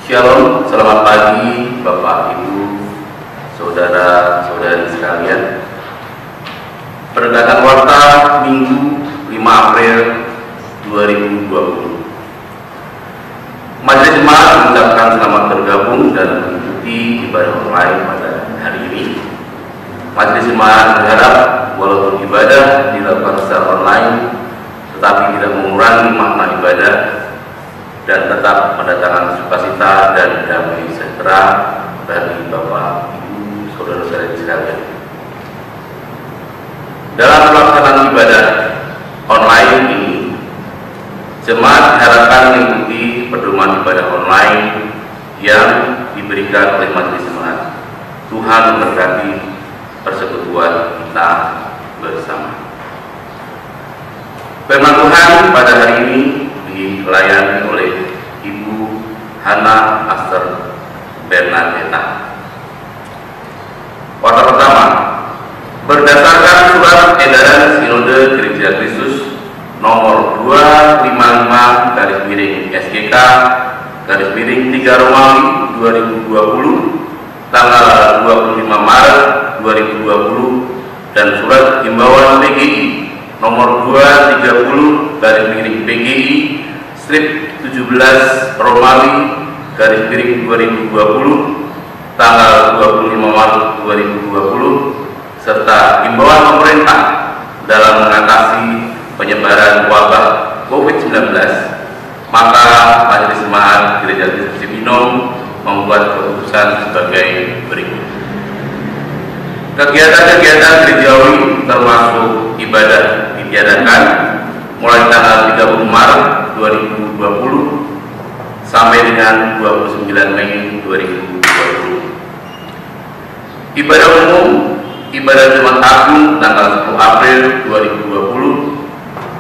Shalom, selamat pagi Bapak, Ibu, Saudara-saudari sekalian. Perdagangan Warta Minggu 5 April 2020. Majelis Jemaat mengucapkan selamat bergabung dan mengikuti ibadah online pada hari ini. Majelis Jemaat berharap walaupun ibadah dilakukan secara online, tetapi tidak mengurangi makna ibadah dan tetap mendatangkan sukacita dan damai sejahtera bagi Bapak, Ibu, Saudara-saudari sekalian. Dalam pelaksanaan ibadah online ini, jemaat diharapkan mengikuti pedoman ibadah online yang diberikan oleh Majelis Jemaat. Tuhan memberkati persekutuan kita bersama. Firman Tuhan pada hari ini dilayani oleh Ibu Hana Aster Bernadetta. Warta pertama, berdasarkan surat edaran Sinode Gereja Kristus nomor 255/SGK/3 Romawi 2020 tanggal 25 Maret 2020 dan surat himbauan PGI nomor 230/PGI strip 17 Romawi /2020 tanggal 25 Maret 2020 serta himbauan pemerintah dalam mengatasi penyebaran wabah COVID-19, maka Majelis Jemaat Gereja Kristus Cibinong membuat keputusan sebagai berikut. Kegiatan-kegiatan gerejawi termasuk ibadah ditiadakan mulai tanggal 30 Maret 2020 sampai dengan 29 Mei 2020. Ibadah umum, ibadah Jumat Agung tanggal 10 April 2020,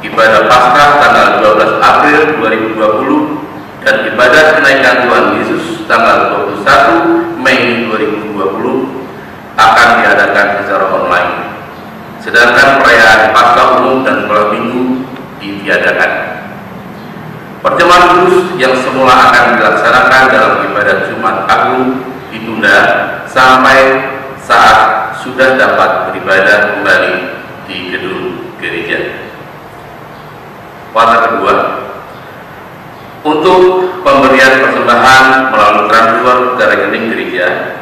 ibadah Paskah tanggal 12 April 2020, dan ibadah kenaikan Tuhan Yesus tanggal 21 Mei 2020 akan diadakan secara online. Sedangkan perayaan Paskah umum dan sekolah minggu ditiadakan. Perjamuan kudus yang semula akan dilaksanakan dalam ibadah Jumat Agung ditunda sampai saat sudah dapat beribadah kembali di gedung gereja. Warta kedua, untuk pemberian persembahan melalui transfer ke rekening gereja,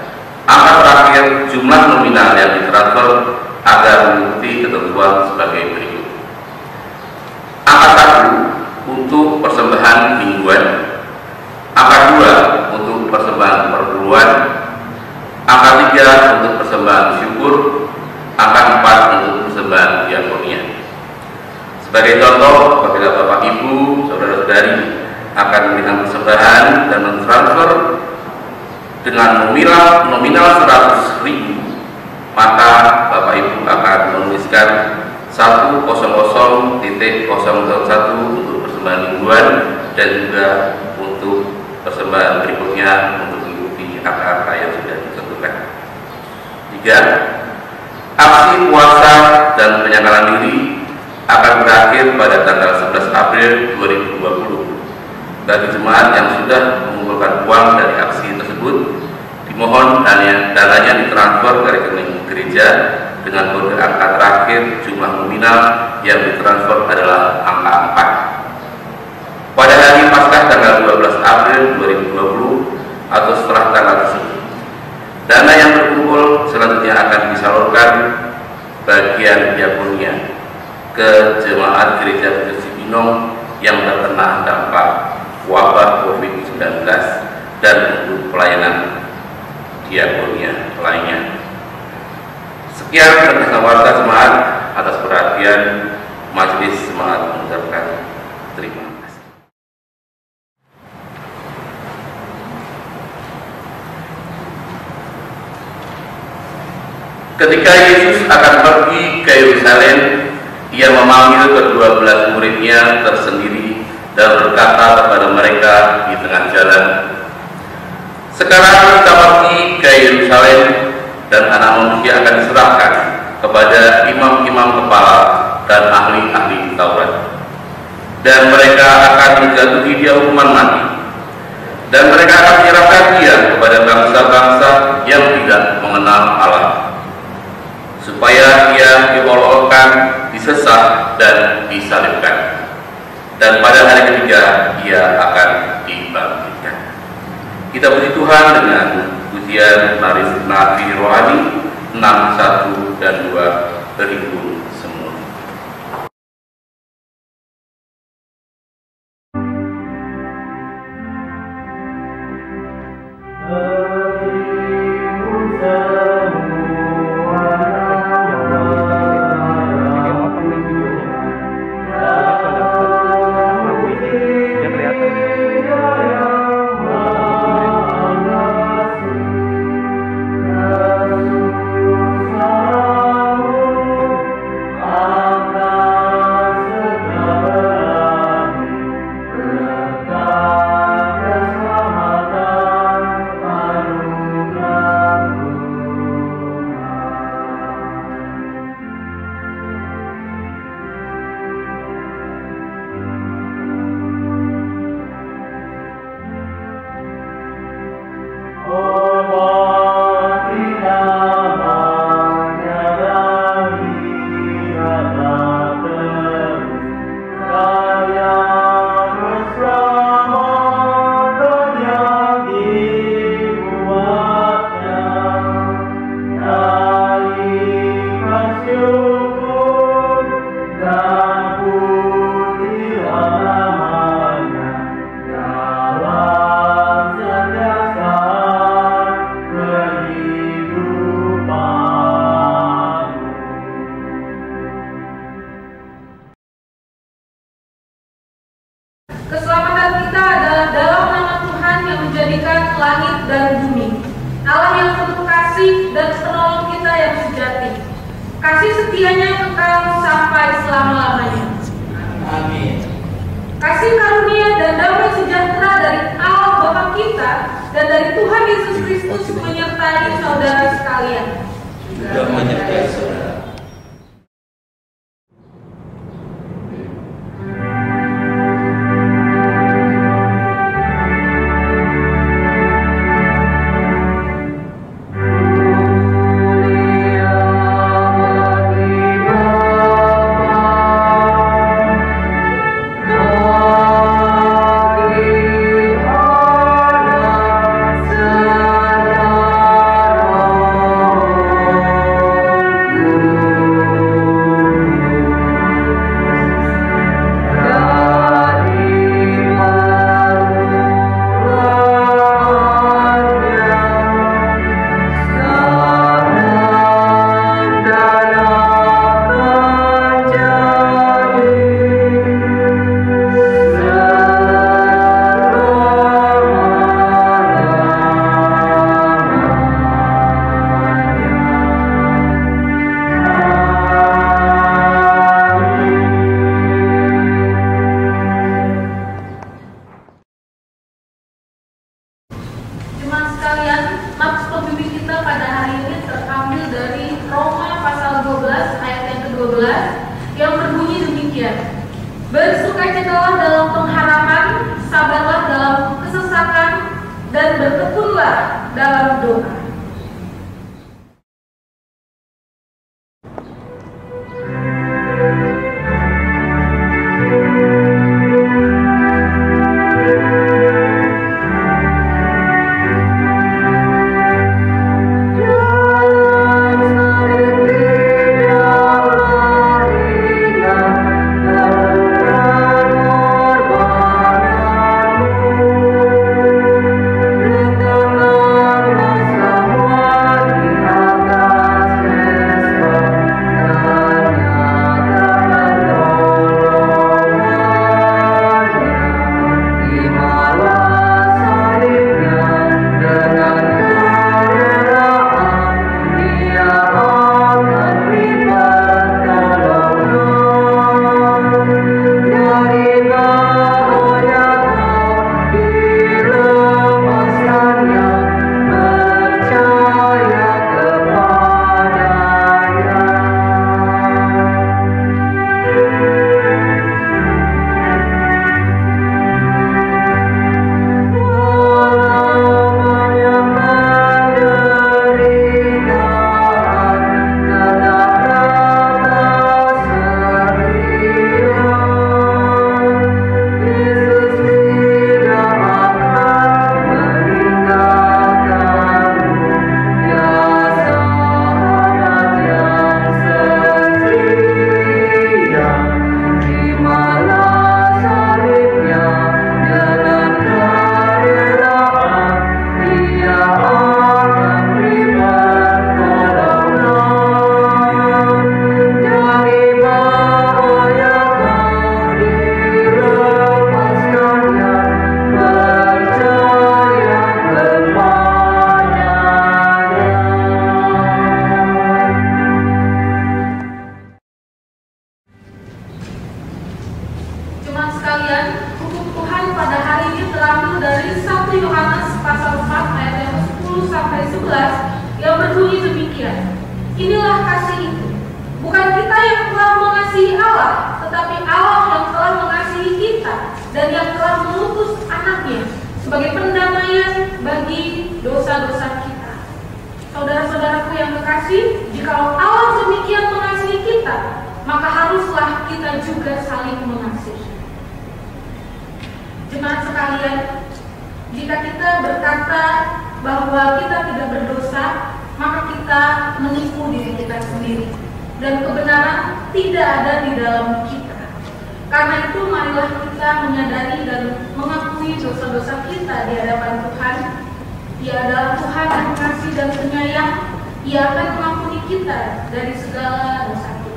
angka terakhir jumlah nominal yang ditransfer agar mengikuti ketentuan sebagai berikut. Angka 1 untuk persembahan mingguan, angka 2 untuk persembahan perpuluhan, angka 3 untuk persembahan syukur, angka 4 untuk persembahan diakonia. Sebagai contoh, apabila Bapak, Ibu, Saudara-saudari akan memberikan persembahan dan mentransfer dengan nominal 100.000, maka Bapak Ibu akan menuliskan 100.001 untuk persembahan mingguan dan juga untuk persembahan berikutnya untuk mengikuti angka yang sudah ditentukan. 3. Aksi puasa dan penyangkalan diri akan berakhir pada tanggal 11 April 2020. Bagi jemaat yang sudah mengumpulkan uang dari aksi tersebut, dimohon dananya ditransfer ke rekening gereja dengan kode angka terakhir jumlah nominal yang ditransfer adalah angka 4. Pada hari Paskah tanggal 12 April 2020 atau setelah tanggal tersebut, dana yang terkumpul selanjutnya akan disalurkan bagian diakonia ke jemaat gereja Kristus Cibinong yang terkena dampak wabah COVID-19 dan untuk pelayanan diakonia lainnya. Sekian perkataan warta jemaat. Atas perhatian Majelis Jemaat mengucapkan terima kasih. Ketika Yesus akan pergi ke Yerusalem, Ia memanggil ke-12 muridnya tersendiri dan berkata kepada mereka di tengah jalan, "Sekarang kita pergi ke Yerusalem dan Anak Manusia akan diserahkan kepada imam-imam kepala dan ahli-ahli Taurat, dan mereka akan menjatuhi dia hukuman mati dan mereka akan menyerahkan dia kepada bangsa-bangsa yang tidak mengenal Allah, supaya dia diolok-olokkan, disesat, dan disalibkan. Dan pada hari ketiga ia akan dibangkitkan. Kita puji Tuhan dengan pujian nari rohani 6, 1, dan 2 berhimpun semua. Keselamatan kita adalah dalam nama Tuhan yang menjadikan langit dan bumi, Allah yang penuh kasih dan penolong kita yang sejati. Kasih setianya kekal sampai selama-lamanya. Amin. Kasih karunia dan damai sejahtera dari Allah Bapa kita dan dari Tuhan Yesus Kristus menyertai saudara sekalian. Juga menyertai saudara. Jemaat sekalian, nats pembimbing kita pada hari ini terambil dari Roma pasal 12 ayat yang ke-12 yang berbunyi demikian. Bersukacitalah dalam pengharapan, sabarlah dalam kesesakan, dan bertekunlah dalam doa. Terima sekalian, hukum Tuhan pada hari ini terambil dari 1 Yohanes pasal 4 ayat yang 10 sampai 11 yang berbunyi demikian. Inilah kasih itu, bukan kita yang telah mengasihi Allah, tetapi Allah yang telah mengasihi kita dan yang telah mengutus anaknya sebagai pendamaian bagi dosa-dosa kita. Saudara-saudaraku yang kekasih, jika Allah demikian mengasihi kita, maka haruslah kita juga saling mengasihi. Jemaat sekalian, jika kita berkata bahwa kita tidak berdosa, maka kita menipu diri kita sendiri dan kebenaran tidak ada di dalam kita. Karena itu marilah kita menyadari dan mengakui dosa-dosa kita di hadapan Tuhan. Dia adalah Tuhan yang kasih dan penyayang. Ia akan mengampuni kita dari segala dosa kita.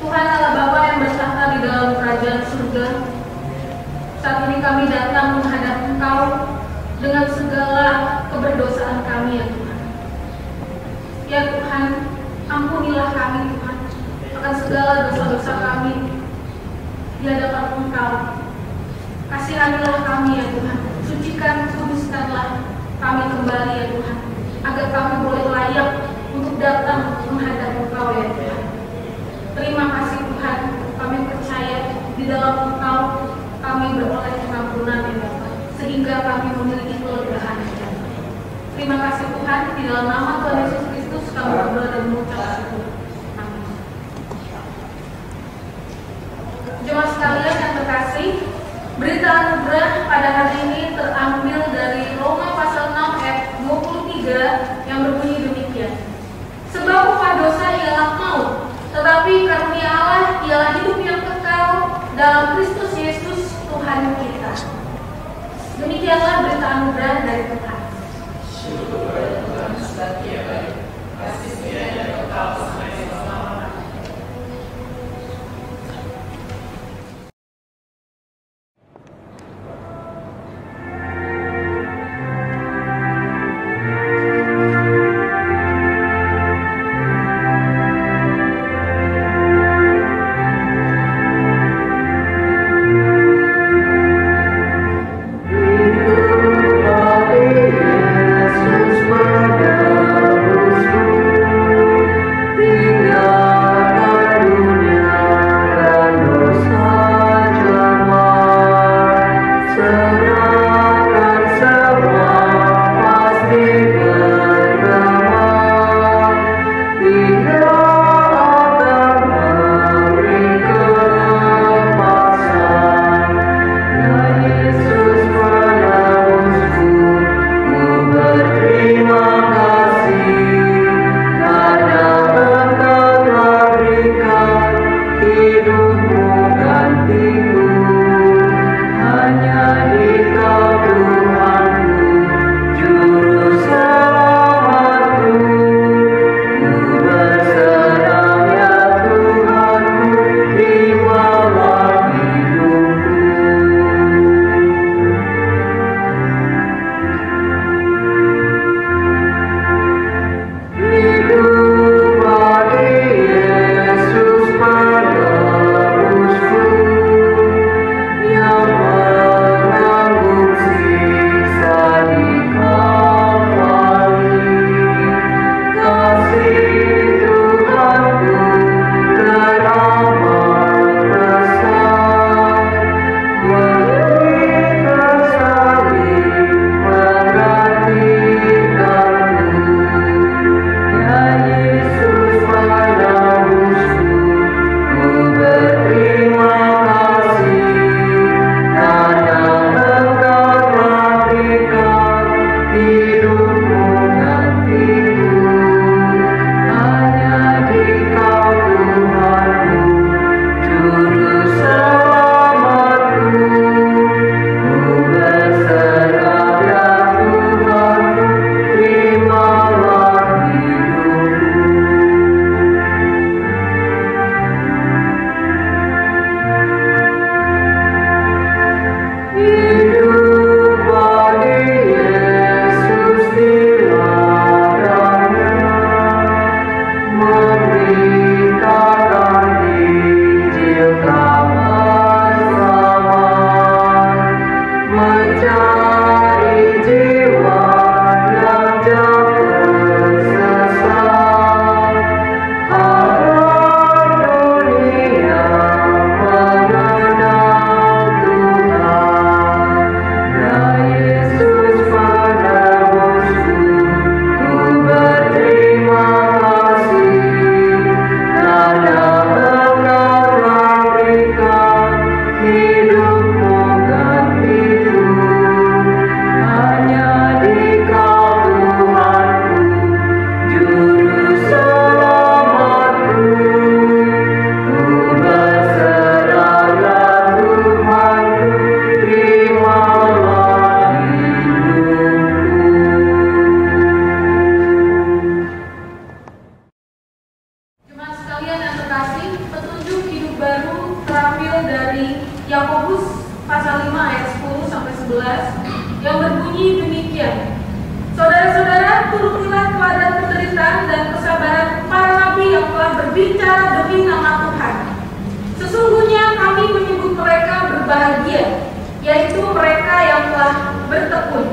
Tuhan Allah Bapa yang bertahta di dalam kerajaan surga, saat ini kami datang menghadap Engkau dengan segala keberdosaan kami ya Tuhan. Ya Tuhan, ampunilah kami Tuhan akan segala dosa-dosa kami di hadapan Engkau. Kasihanilah kami ya Tuhan, sucikan, kuduskanlah kami kembali ya Tuhan, agar kami boleh layak untuk datang menghadap Engkau ya Tuhan. Terima kasih Tuhan, kami percaya di dalam Engkau kami beroleh pengampunan ya Tuhan, sehingga kami memiliki kelegaan ya Tuhan. Terima kasih Tuhan, di dalam nama Tuhan Yesus Kristus kami berdoa dan mengucap syukur. Amin. Jemaat sekalian yang terkasih, berita anugerah pada hari ini terambil dari Roma pasal 6 ayat 23 yang berbunyi demikian. Sebab upah dosa ialah maut, tetapi karunia Allah ialah hidup yang kekal dalam Kristus Yesus Tuhan kita. Demikianlah berita anugerah dari Tuhan. Syukur kepada Tuhan, setia baik, kasih setianya kekal sampai selama-lamanya. Yesus pada baru terambil dari Yakobus pasal 5 ayat 10 sampai 11 yang berbunyi demikian. Saudara-saudara, turutilah teladan penderitaan dan kesabaran para nabi yang telah berbicara demi nama Tuhan. Sesungguhnya kami menyebut mereka berbahagia, yaitu mereka yang telah bertekun.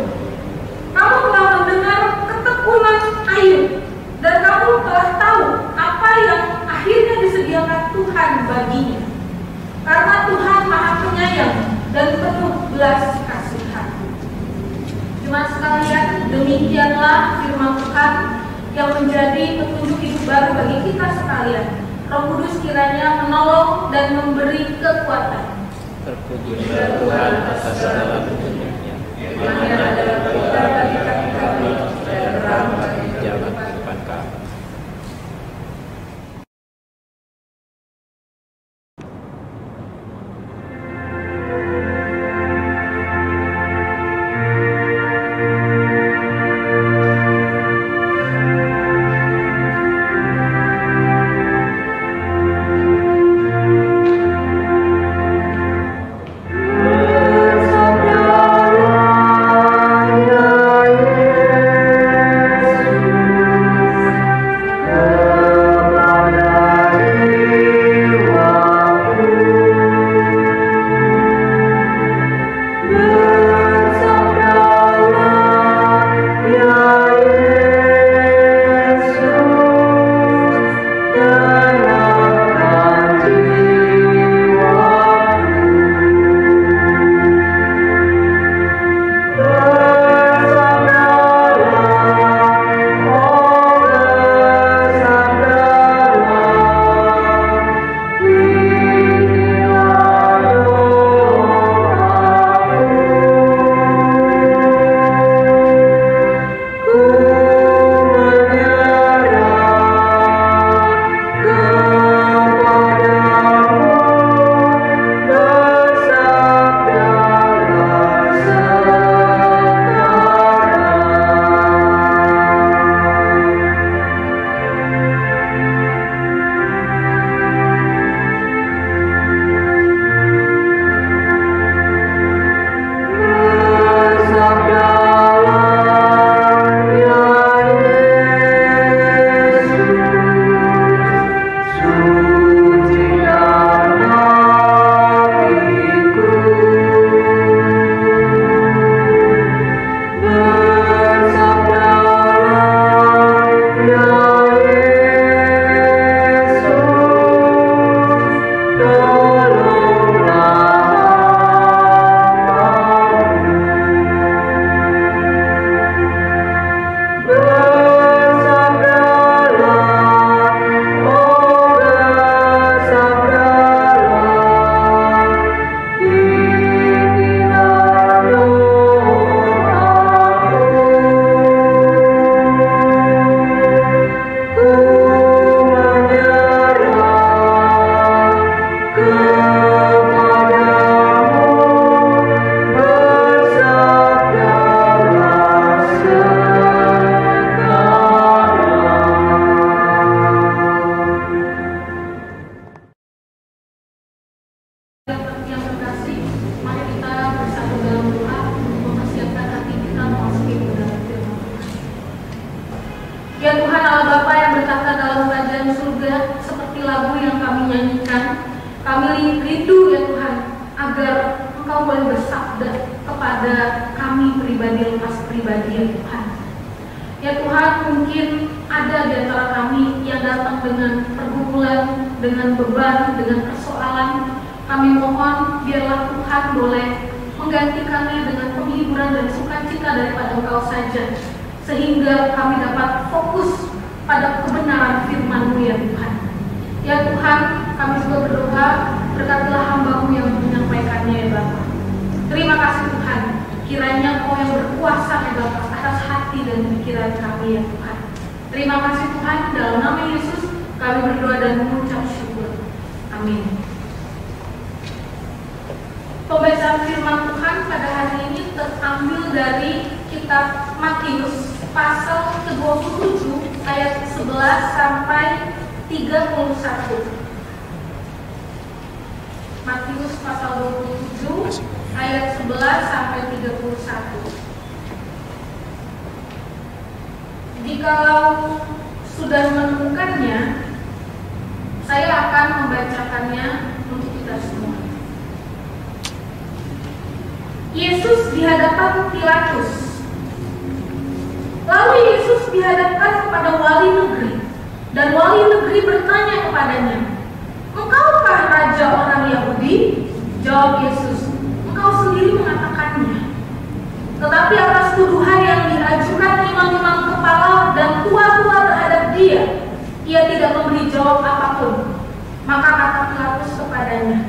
Kamu telah mendengar ketekunan Ayub, dan kamu telah tahu apa yang akhirnya disediakan Tuhan baginya. Karena Tuhan Maha Penyayang dan penuh belas kasihan. Jemaat sekalian, demikianlah firman Tuhan yang menjadi petunjuk hidup baru bagi kita sekalian. Roh Kudus kiranya menolong dan memberi kekuatan. Terpujilah Tuhan atas segala petunjuknya. Firman-Nya adalah berita bagi kami dan terang bagi jalan kehidupan kami. Ya Tuhan Allah Bapa yang bertata dalam kerajaan surga, seperti lagu yang kami nyanyikan, kami rindu ya Tuhan agar Engkau boleh bersabda kepada kami pribadi lepas pribadi ya Tuhan. Ya Tuhan, mungkin ada di antara kami yang datang dengan pergumulan, dengan beban, dengan persoalan. Kami mohon biarlah Tuhan boleh menggantikannya dengan penghiburan dan sukacita daripada Engkau saja, sehingga kami dapat fokus pada kebenaran firman-Mu ya Tuhan. Ya Tuhan, kami juga berdoa, berkatilah hamba-Mu yang menyampaikannya ya Bapa. Terima kasih Tuhan, kiranya Engkau yang berkuasa ya Bapa atas hati dan pikiran kami ya Tuhan. Terima kasih Tuhan, dalam nama Yesus kami berdoa dan mengucap syukur. Amin. Pembacaan firman Tuhan pada hari ini terambil dari kitab Matius pasal ke-27 ayat 11 sampai 31. Matius pasal 27 ayat 11 sampai 31. Jikalau sudah menemukannya, saya akan membacakannya untuk kita semua. Yesus di hadapan Pilatus. Lalu Yesus dihadapkan kepada wali negeri, dan wali negeri bertanya kepadanya, "Engkaukah raja orang Yahudi?" Jawab Yesus, "Engkau sendiri mengatakannya." Tetapi atas tuduhan yang diajukan imam-imam kepala dan tua-tua terhadap dia, ia tidak memberi jawab apapun. Maka kata Pilatus kepadanya,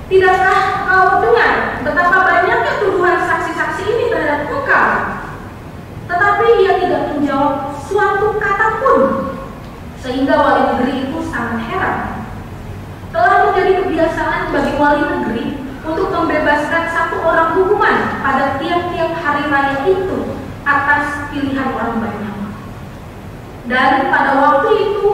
"Tidakkah kau dengar betapa banyaknya tuduhan saksi-saksi ini terhadap engkau?" Tetapi ia tidak menjawab suatu kata pun, sehingga wali negeri itu sangat heran. Telah menjadi kebiasaan bagi wali negeri untuk membebaskan satu orang hukuman pada tiap-tiap hari raya itu atas pilihan orang banyak. Dan pada waktu itu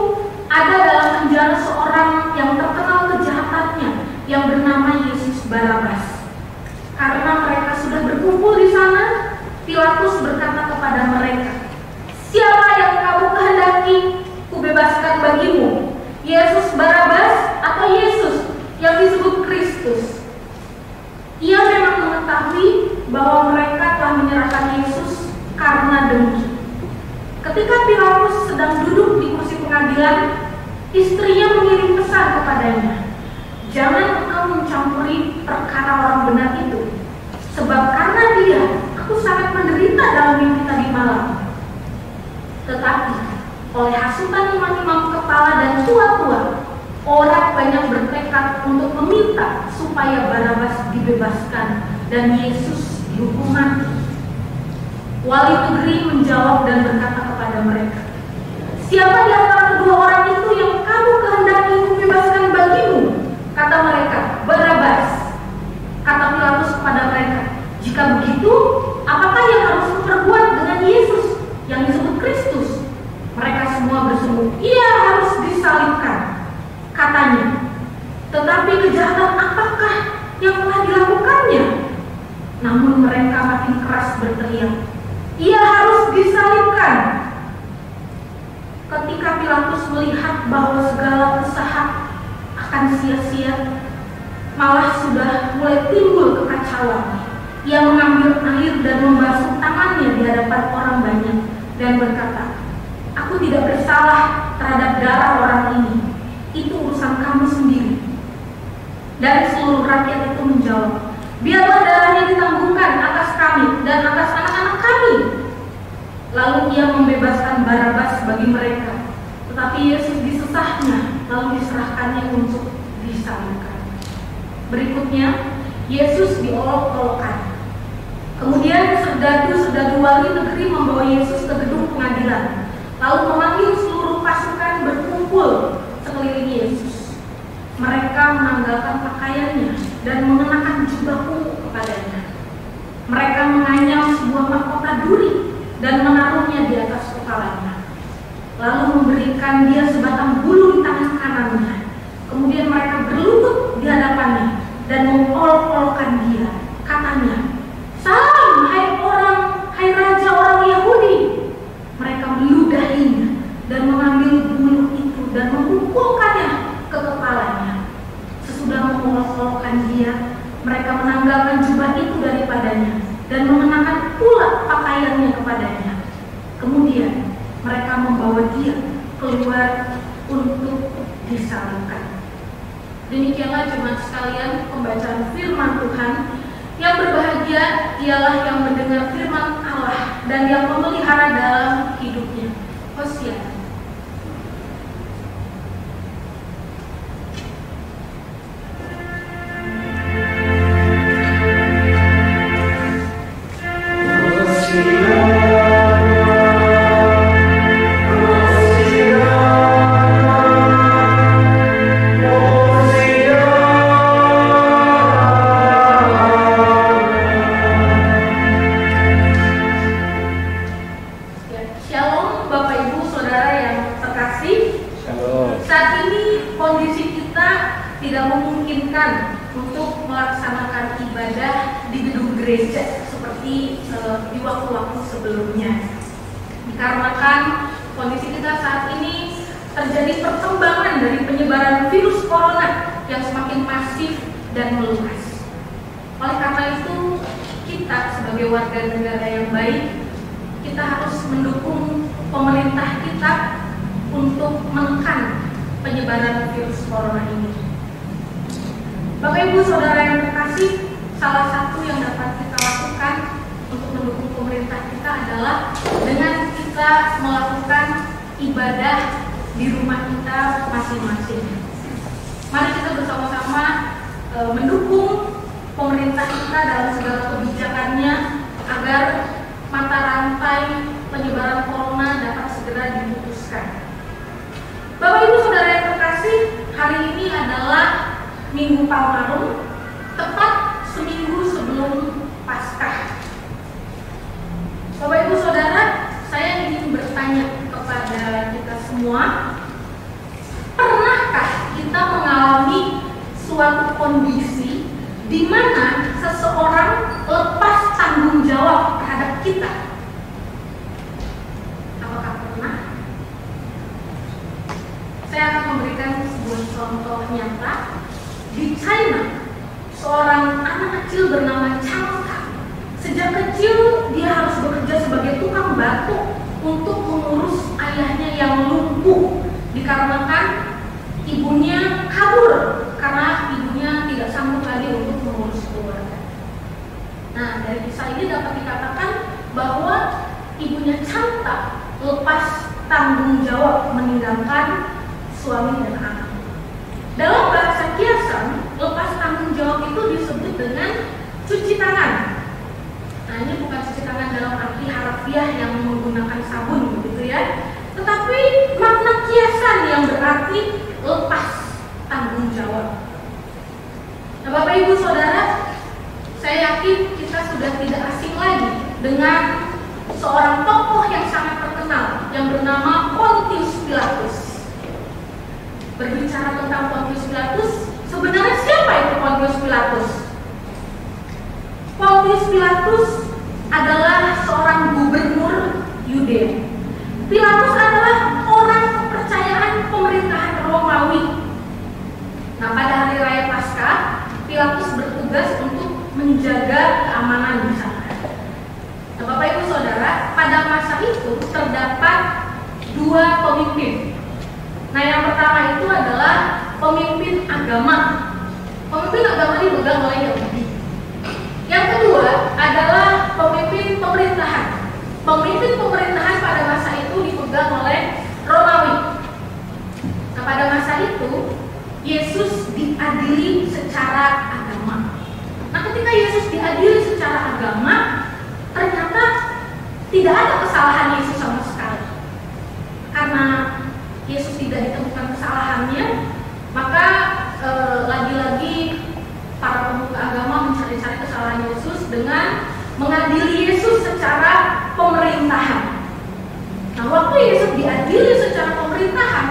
ada dalam penjara seorang yang terkenal kejahatannya yang bernama Yesus Barabas. Karena mereka sudah berkumpul di sana, Pilatus berkata kepada mereka, "Siapa yang kamu kehendaki kubebaskan bagimu, Yesus Barabas atau Yesus yang disebut Kristus?" Ia memang mengetahui bahwa mereka telah menyerahkan Yesus karena dengki. Ketika Pilatus sedang duduk di kursi pengadilan, istrinya mengirim pesan kepadanya, "Jangan engkau mencampuri perkara orang benar itu, sebab karena dia aku sangat menderita dalam mimpi tadi malam." Tetapi oleh hasutan imam-imam kepala dan tua-tua, orang banyak bertekad untuk meminta supaya Barabas dibebaskan dan Yesus dihukum mati. Wali negeri menjawab dan berkata kepada mereka, "Siapa di antara kedua orang itu yang kamu kehendaki kubebaskan bagimu?" Kata mereka, "Barabas." Kata Pilatus kepada mereka, "Jika begitu, apakah yang harus kuperbuat dengan Yesus yang disebut Kristus?" Mereka semua berseru, "Ia harus disalibkan." Katanya, "Tetapi kejahatan apakah yang telah dilakukannya?" Namun mereka makin keras berteriak, "Ia harus disalibkan." Ketika Pilatus melihat bahwa segala usaha akan sia-sia, malah sudah mulai timbul kekacauan, ia mengambil air dan membasuh tangannya di hadapan orang banyak dan berkata, "Aku tidak bersalah terhadap darah orang ini. Itu urusan kamu sendiri." Dan seluruh rakyat itu menjawab, "Biarlah darahnya ditanggungkan atas kami dan atas anak-anak kami." Lalu ia membebaskan Barabas bagi mereka, tetapi Yesus disesahnya lalu diserahkannya untuk disalibkan. Berikutnya, Yesus diolok-olokkan. Kemudian serdadu-serdadu wali negeri membawa Yesus ke gedung pengadilan, lalu memanggil seluruh pasukan berkumpul sekeliling Yesus. Mereka menanggalkan pakaiannya dan mengenakan jubah ungu kepadanya. Mereka menganyam sebuah mahkota duri dan menaruhnya di atas kepalanya, lalu memberikan dia sebatang bulu di tangan kanannya. Kemudian mereka berlutut di hadapannya dan mengolok-olokkan dia. Katanya, "Salam, hai raja orang Yahudi." Mereka meludahinya dan mengambil bulu itu dan memukulkannya ke kepalanya. Sesudah mengolok-olokkan dia, mereka menanggalkan jubah itu daripadanya dan mengenakan pula pakaiannya kepadanya. Kemudian mereka membawa dia keluar untuk disalibkan. Demikianlah jemaat sekalian pembacaan firman Tuhan. Yang berbahagia ialah yang mendengar firman Allah dan yang memelihara dalam hidupnya. Hosiana. Shalom Bapak Ibu Saudara tidak memungkinkan untuk melaksanakan ibadah di gedung gereja seperti di waktu-waktu sebelumnya. Dikarenakan kondisi kita saat ini terjadi perkembangan dari penyebaran virus corona yang semakin masif dan meluas. Oleh karena itu, kita sebagai warga negara yang baik, kita harus mendukung pemerintah kita untuk menekan penyebaran virus corona ini. Bapak Ibu Saudara yang terkasih, salah satu yang dapat kita lakukan untuk mendukung pemerintah kita adalah dengan kita melakukan ibadah di rumah kita masing-masing. Mari kita bersama-sama mendukung pemerintah kita dalam segala kebijakannya agar mata rantai penyebaran corona dapat segera diputuskan. Bapak Ibu Saudara yang terkasih, hari ini adalah Minggu Palmarum, tepat seminggu sebelum Paskah. Bapak Ibu Saudara, saya ingin bertanya kepada kita semua, pernahkah kita mengalami suatu kondisi di mana seseorang lepas tanggung jawab terhadap kita? Apakah pernah? Saya akan memberikan sebuah contoh nyata. Di China, seorang anak kecil bernama Chang Ka. Sejak kecil dia harus bekerja sebagai tukang batu untuk mengurus ayahnya yang lumpuh dikarenakan ibunya kabur karena ibunya tidak sanggup lagi untuk mengurus keluarga. Nah, dari kisah ini dapat dikatakan bahwa ibunya Chang Ka lepas tanggung jawab meninggalkan suami dan anak. Dalam bahasa kiasan, lepas tanggung jawab itu disebut dengan cuci tangan. Nah, ini bukan cuci tangan dalam arti harafiah yang menggunakan sabun begitu ya, tetapi makna kiasan yang berarti lepas tanggung jawab. Nah, Bapak Ibu Saudara, saya yakin kita sudah tidak asing lagi dengan seorang tokoh yang sangat terkenal yang bernama Pontius Pilatus. Berbicara tentang Pontius Pilatus, sebenarnya siapa itu Pontius Pilatus? Pontius Pilatus adalah seorang gubernur Yudea. Pilatus adalah orang kepercayaan pemerintahan Romawi. Nah, pada hari raya Paskah, Pilatus bertugas untuk menjaga keamanan di sana. Nah, Bapak Ibu Saudara, pada masa itu terdapat dua pemimpin. Nah, yang pertama itu adalah pemimpin agama. Pemimpin agama dipegang oleh Yahudi. Yang kedua adalah pemimpin pemerintahan. Pemimpin pemerintahan pada masa itu dipegang oleh Romawi. Nah, pada masa itu Yesus diadili secara agama. Nah, ketika Yesus diadili secara agama, ternyata tidak ada kesalahan Yesus sama sekali. Karena Yesus tidak ditemukan kesalahannya, maka lagi-lagi para pemuka agama mencari-cari kesalahan Yesus dengan mengadili Yesus secara pemerintahan. Nah, waktu Yesus diadili secara pemerintahan,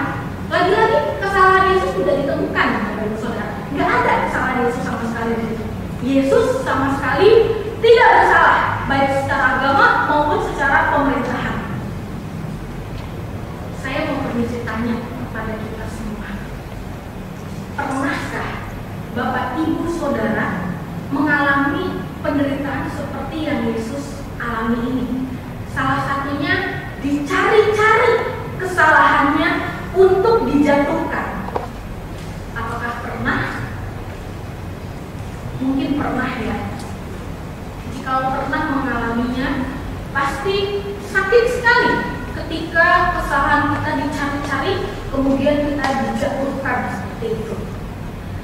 lagi-lagi kesalahan Yesus tidak ditemukan, Bapak-Ibu Saudara. Nggak ada kesalahan Yesus sama sekali di situ. Yesus sama sekali tidak bersalah, baik secara agama maupun secara pemerintahan. Saya mau permisi tanya kepada kita semua, pernahkah Bapak Ibu Saudara mengalami penderitaan seperti yang Yesus alami ini? Salah satunya dicari-cari kesalahannya untuk dijatuhkan. Apakah pernah? Mungkin pernah ya. Jika pernah mengalaminya, pasti sakit sekali ketika kesalahan kita dicari-cari, kemudian kita dijatuhkan seperti itu.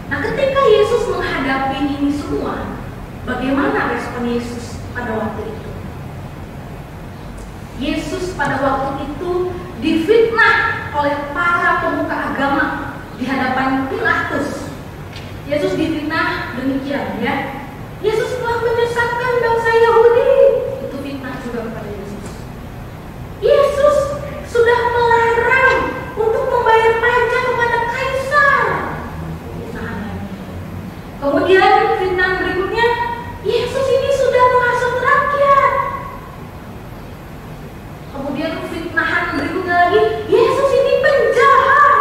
Nah, ketika Yesus menghadapi ini semua, bagaimana respon Yesus pada waktu itu? Yesus pada waktu itu difitnah oleh para pemuka agama di hadapan Pilatus. Yesus difitnah demikian ya. Yesus telah menyesatkan bangsa Yahudi. Itu fitnah juga kepada Yesus. Yesus sudah melarang untuk membayar pajak kepada kaisar. Nah, Kemudian fitnah berikutnya, Yesus ini sudah menghasut rakyat. Kemudian fitnahan berikutnya lagi, Yesus ini penjahat.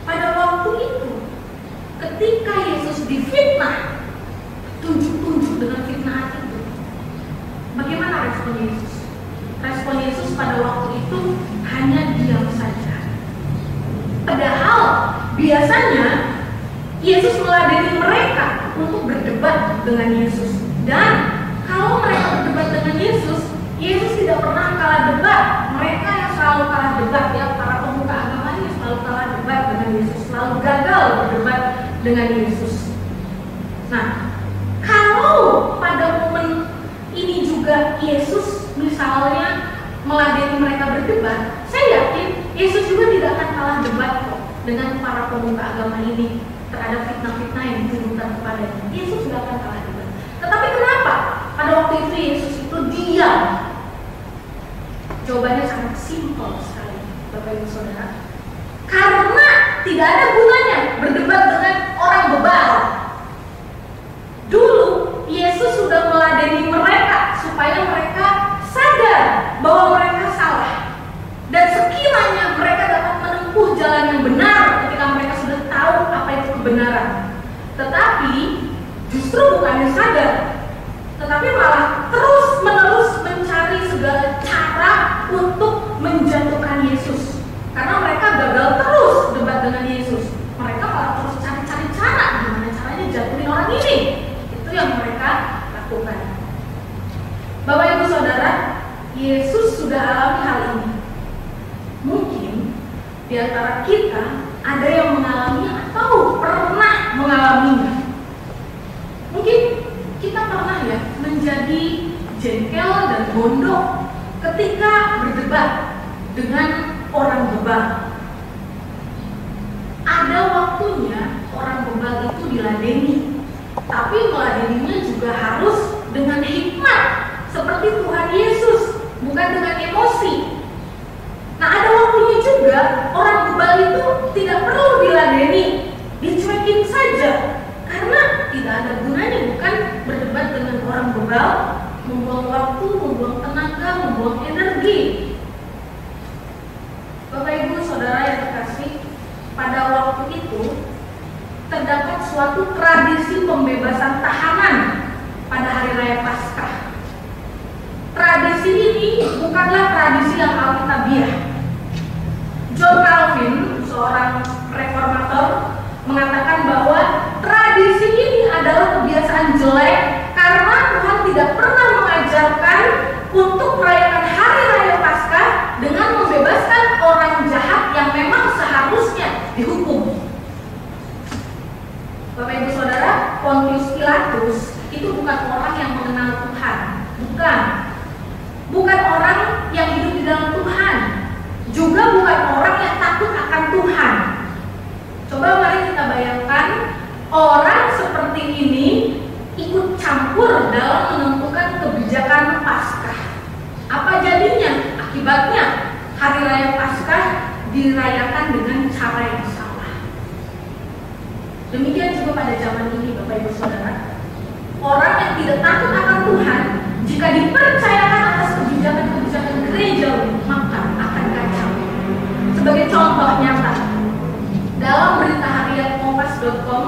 Pada waktu itu, ketika Yesus difitnah, tunjuk-tunjuk dengan fitnahan itu, bagaimana respon Yesus? Respon Yesus pada waktu itu hanya diam saja. Padahal biasanya Yesus meladeni mereka untuk berdebat dengan Yesus. Dan kalau mereka berdebat dengan Yesus, Yesus tidak pernah kalah debat. Mereka yang selalu kalah debat, ya, para pemuka agama ini selalu kalah debat dengan Yesus, selalu gagal berdebat dengan Yesus. Nah, kalau pada momen ini juga Yesus misalnya meladeni mereka berdebat, saya yakin Yesus juga tidak akan kalah debat kok dengan para pemuka agama ini terhadap fitnah-fitnah yang dituduhkan kepadanya. Yesus tidak akan kalah debat. Tetapi kenapa pada waktu itu Yesus itu diam? Jawabannya sangat simpel sekali, Bapak Ibu Saudara. Karena tidak ada gunanya berdebat dengan orang bebal. Dulu Yesus sudah meladeni mereka supaya mereka sadar bahwa mereka salah. Dan sekiranya mereka dapat menempuh jalan yang benar ketika mereka sudah tahu apa itu kebenaran. Tetapi justru bukannya sadar, tetapi malah terus-menerus mencari segala cara untuk menjatuhkan Yesus. Karena mereka gagal terus debat dengan Yesus. Mereka malah terus cari-cari cara gimana caranya jatuhin orang ini. Itu yang mereka lakukan. Bapak Ibu Saudara, Yesus sudah alami hal ini. Mungkin di antara kita ada yang mengalaminya atau pernah mengalaminya. Mungkin kita pernah ya menjadi jengkel dan gondok ketika berdebat dengan orang bebal. Ada waktunya orang bebal itu diladeni, tapi meladeninya juga harus dengan hikmat seperti Tuhan Yesus, bukan dengan emosi. Nah, ada waktunya juga orang bebal itu tidak perlu diladeni, dicuekin saja, karena tidak ada gunanya bukan berdebat dengan orang bebal, membuang waktu, membuang tenaga, membuang energi. Bapak Ibu Saudara yang terkasih, pada waktu itu terdapat suatu tradisi pembebasan tahanan pada hari raya Paskah. Tradisi ini bukanlah tradisi yang alkitabiah. John Calvin, seorang reformator, mengatakan bahwa tradisi ini adalah kebiasaan jelek karena Tuhan tidak pernah mengajarkan untuk merayakan hari raya Paskah dengan membebaskan orang jahat yang memang seharusnya dihukum. Bapak Ibu Saudara, Pontius Pilatus itu bukan orang yang mengenal Tuhan, bukan orang yang hidup di dalam Tuhan, juga bukan orang yang takut akan Tuhan. Coba mari kita bayangkan orang seperti ini ikut campur dalam menentukan kebijakan Paskah. Apa jadinya? Akibatnya hari raya Paskah dirayakan dengan cara yang salah. Demikian juga pada zaman ini, Bapak Ibu Saudara. Orang yang tidak takut akan Tuhan, jika dipercayakan atas kebijakan-kebijakan gereja, maka akan kacau. Sebagai contoh nyata, dalam berita harian kompas.com,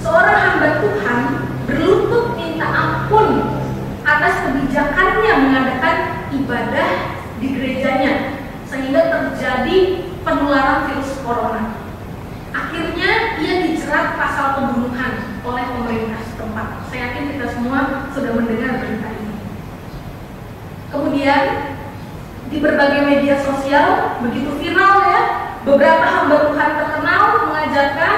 seorang hamba Tuhan berlutut minta ampun atas kebijakannya mengadakan ibadah di gerejanya, sehingga terjadi penularan virus corona. Akhirnya ia dijerat pasal pembunuhan oleh pemerintah setempat. Saya yakin kita semua sudah mendengar berita ini. Kemudian di berbagai media sosial begitu viral ya, beberapa hamba Tuhan terkenal mengajarkan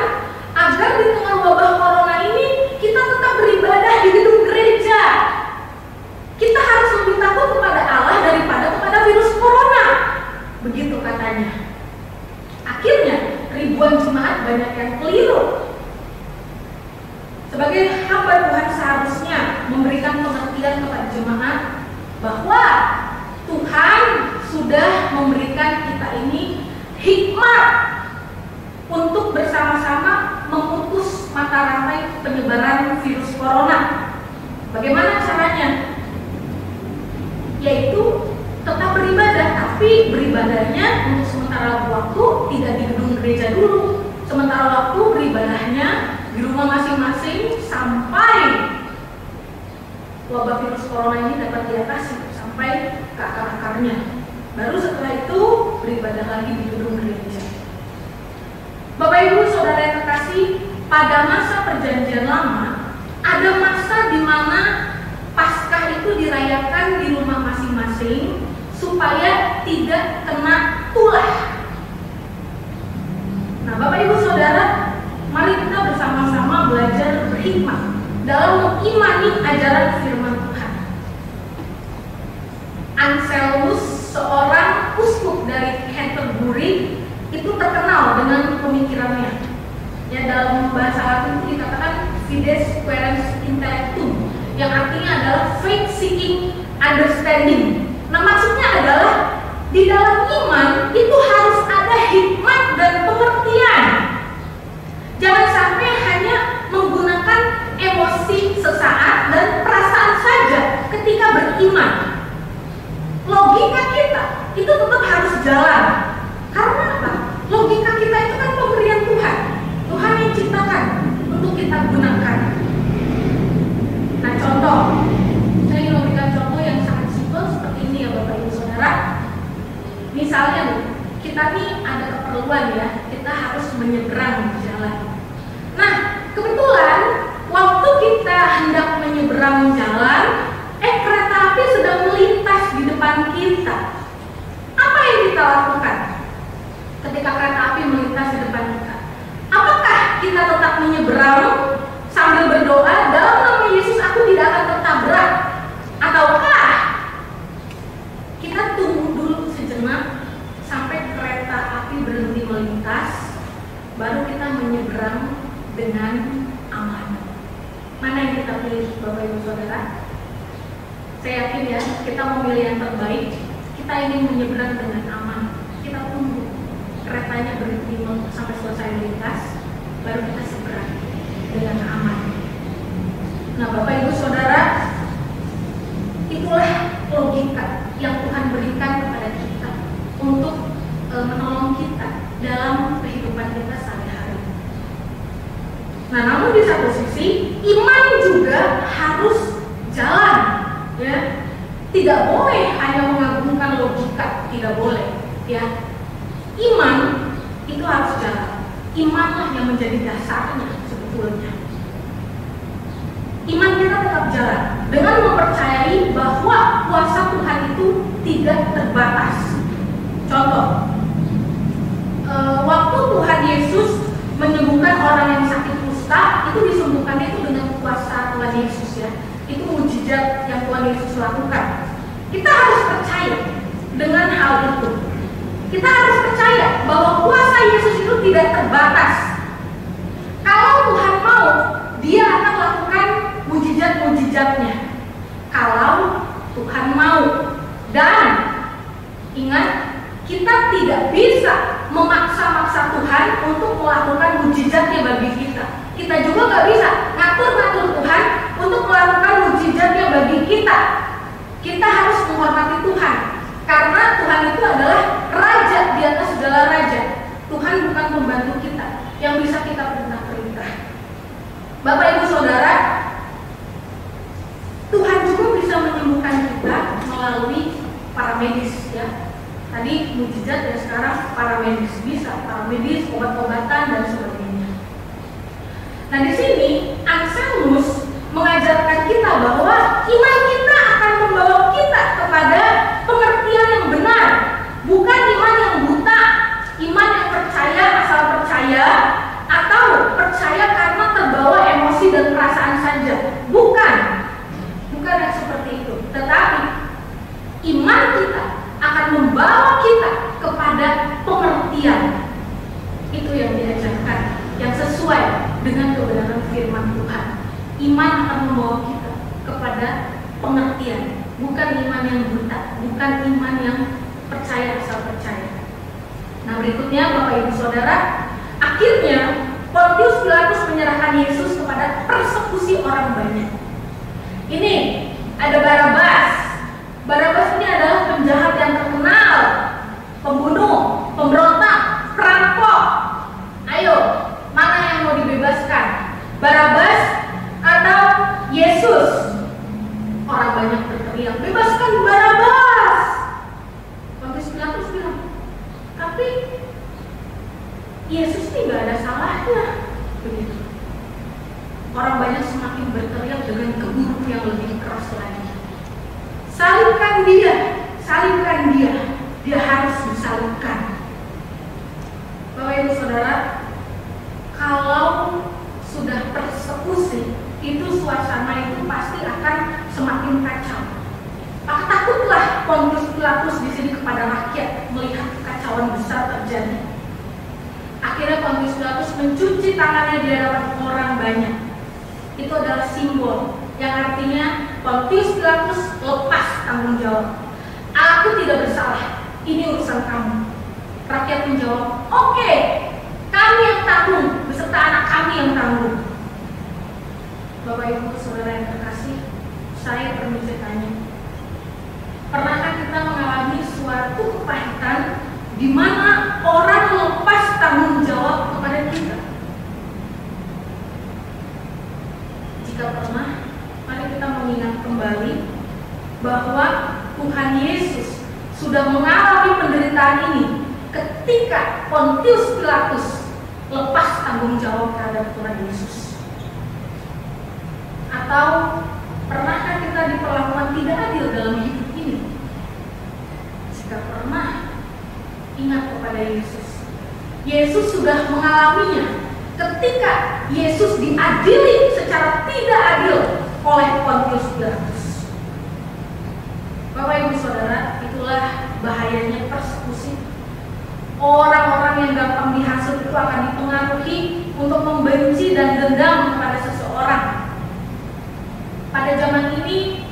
agar di tengah wabah corona ini kita tetap beribadah di gedung gereja. Kita harus lebih takut kepada Allah daripada kepada virus corona. Begitu katanya. Akhirnya ribuan jemaat banyak yang keliru. Sebagai hamba Tuhan seharusnya memberikan pengertian kepada jemaat bahwa Tuhan sudah memberikan kita ini hikmat untuk bersama-sama memutuskan penyebaran virus corona. Bagaimana caranya? Yaitu tetap beribadah, tapi beribadahnya untuk sementara waktu tidak di gedung gereja dulu. Sementara waktu beribadahnya di rumah masing-masing sampai wabah virus corona ini dapat diatasi sampai ke akar-akarnya. Baru setelah itu beribadah lagi di gedung gereja. Bapak Ibu Saudara yang terkasih, pada masa perjanjian lama ada masa di mana Paskah itu dirayakan di rumah masing-masing supaya tidak kena tulah. Nah, Bapak Ibu Saudara, mari kita bersama-sama belajar berhikmat dalam mengimani ajaran firman Tuhan. Anselmus, seorang uskup dari Canterbury, itu terkenal dengan pemikirannya. Ya, dalam bahasa Latin itu dikatakan fides querens intellectum, yang artinya adalah faith seeking understanding. Nah, maksudnya adalah di dalam iman itu harus ada hikmat dan pengertian. Jangan sampai hanya menggunakan emosi sesaat dan perasaan saja ketika beriman. Logika kita itu tetap harus jalan. Karena apa? Logika kita itu kan pemberian Tuhan. Tuhan yang ciptakan untuk kita gunakan. Nah, contoh, saya ingin memberikan contoh yang sangat simpel seperti ini ya Bapak Ibu Saudara. Misalnya nih, kita nih ada keperluan ya, kita harus menyeberang jalan. Nah, kebetulan waktu kita hendak menyeberang jalan, kereta api sedang melintas di depan kita. Apa yang kita lakukan ketika kereta api melintas di depan kita? Apakah kita tetap menyeberang sambil berdoa, dalam nama Yesus aku tidak akan tertabrak? Ataukah kita tunggu dulu sejenak sampai kereta api berhenti melintas, baru kita menyeberang dengan aman? Mana yang kita pilih Bapak Ibu Saudara? Saya yakin ya, kita memilih yang terbaik. Kita ingin menyeberang dengan aman. Kita tunggu keretanya berhenti sampai selesai melintas, baru kita seberang dengan aman. Nah, Bapak Ibu Saudara, itulah logika yang Tuhan berikan kepada kita untuk menolong kita dalam kehidupan kita sehari-hari. Nah, namun di satu sisi iman juga harus jalan, ya. Tidak boleh hanya mengagungkan logika, tidak boleh, ya. Iman itu harus jalan. Imanlah yang menjadi dasarnya sebetulnya. Iman kita tetap jalan dengan mempercayai bahwa kuasa Tuhan itu tidak terbatas. Contoh, waktu Tuhan Yesus menyembuhkan orang yang sakit kusta, itu disembuhkannya itu dengan kuasa Tuhan Yesus, ya. Itu mujizat yang Tuhan Yesus lakukan. Kita harus percaya dengan hal itu. Kita harus percaya bahwa kuasa Yesus itu tidak terbatas. Kalau Tuhan mau, Dia akan lakukan mujizat-mujizatnya. Kalau Tuhan mau. Dan ingat, kita tidak bisa memaksa-maksa Tuhan untuk melakukan mujizatnya bagi kita. Kita juga gak bisa ngatur-ngatur Tuhan untuk melakukan mujizatnya bagi kita. Kita harus menghormati Tuhan, karena Tuhan itu adalah Raja di atas segala raja. Tuhan bukan pembantu kita yang bisa kita perintah-perintah. Bapak Ibu Saudara, Tuhan juga bisa menyembuhkan kita melalui para medis, ya. Tadi mujizat, dan sekarang para medis bisa, para medis, obat-obatan dan sebagainya. Nah, di sini Anselmus mengajarkan kita bahwa iman kita akan membawa kita kepada pengertian yang benar, bukan iman yang buta, iman yang percaya asal percaya, atau percaya karena terbawa emosi dan perasaan saja. Bukan yang seperti itu. Tetapi iman kita akan membawa kita kepada pengertian. Itu yang diajarkan, yang sesuai dengan kebenaran firman Tuhan. Iman akan membawa kita kepada pengertian, bukan iman yang buta, bukan iman yang percaya asal percaya. Nah, berikutnya Bapak Ibu Saudara, akhirnya Pontius Pilatus menyerahkan Yesus kepada Barabas atau Yesus? Orang banyak berteriak, bebaskan Barabas. Pontius Pilatus bilang, tapi Yesus ini gak ada salahnya. Begitu. Orang banyak semakin berteriak dengan gemuruh yang lebih keras lagi. Salibkan dia, dia harus disalibkan. Bapak Ibu Saudara, kalau sudah persekusi, itu suasana itu pasti akan semakin kacau. Maka takutlah Pontius Pilatus di sini kepada rakyat melihat kekacauan besar terjadi. Akhirnya Pontius Pilatus mencuci tangannya di hadapan orang banyak. Itu adalah simbol yang artinya Pontius Pilatus lepas tanggung jawab. Aku tidak bersalah, ini urusan kamu. Rakyat menjawab, oke, kami yang tanggung beserta anak kami yang tanggung. Bapak Ibu Saudara yang terkasih, saya permisi tanya, pernahkah kita mengalami suatu kepahitan di mana orang lepas tanggung jawab kepada kita? Jika pernah, mari kita mengingat kembali bahwa Tuhan Yesus sudah mengalami penderitaan ini ketika Pontius Pilatus lepas tanggung jawab terhadap Tuhan Yesus. Atau pernahkah kita diperlakukan tidak adil dalam hidup ini? Jika pernah, ingat kepada Yesus. Yesus sudah mengalaminya ketika Yesus diadili secara tidak adil oleh Pontius Pilatus. Bapak Ibu Saudara, itulah bahayanya persekusi. Orang-orang yang gampang dihasut itu akan dipengaruhi untuk membenci dan dendam kepada seseorang. Pada zaman ini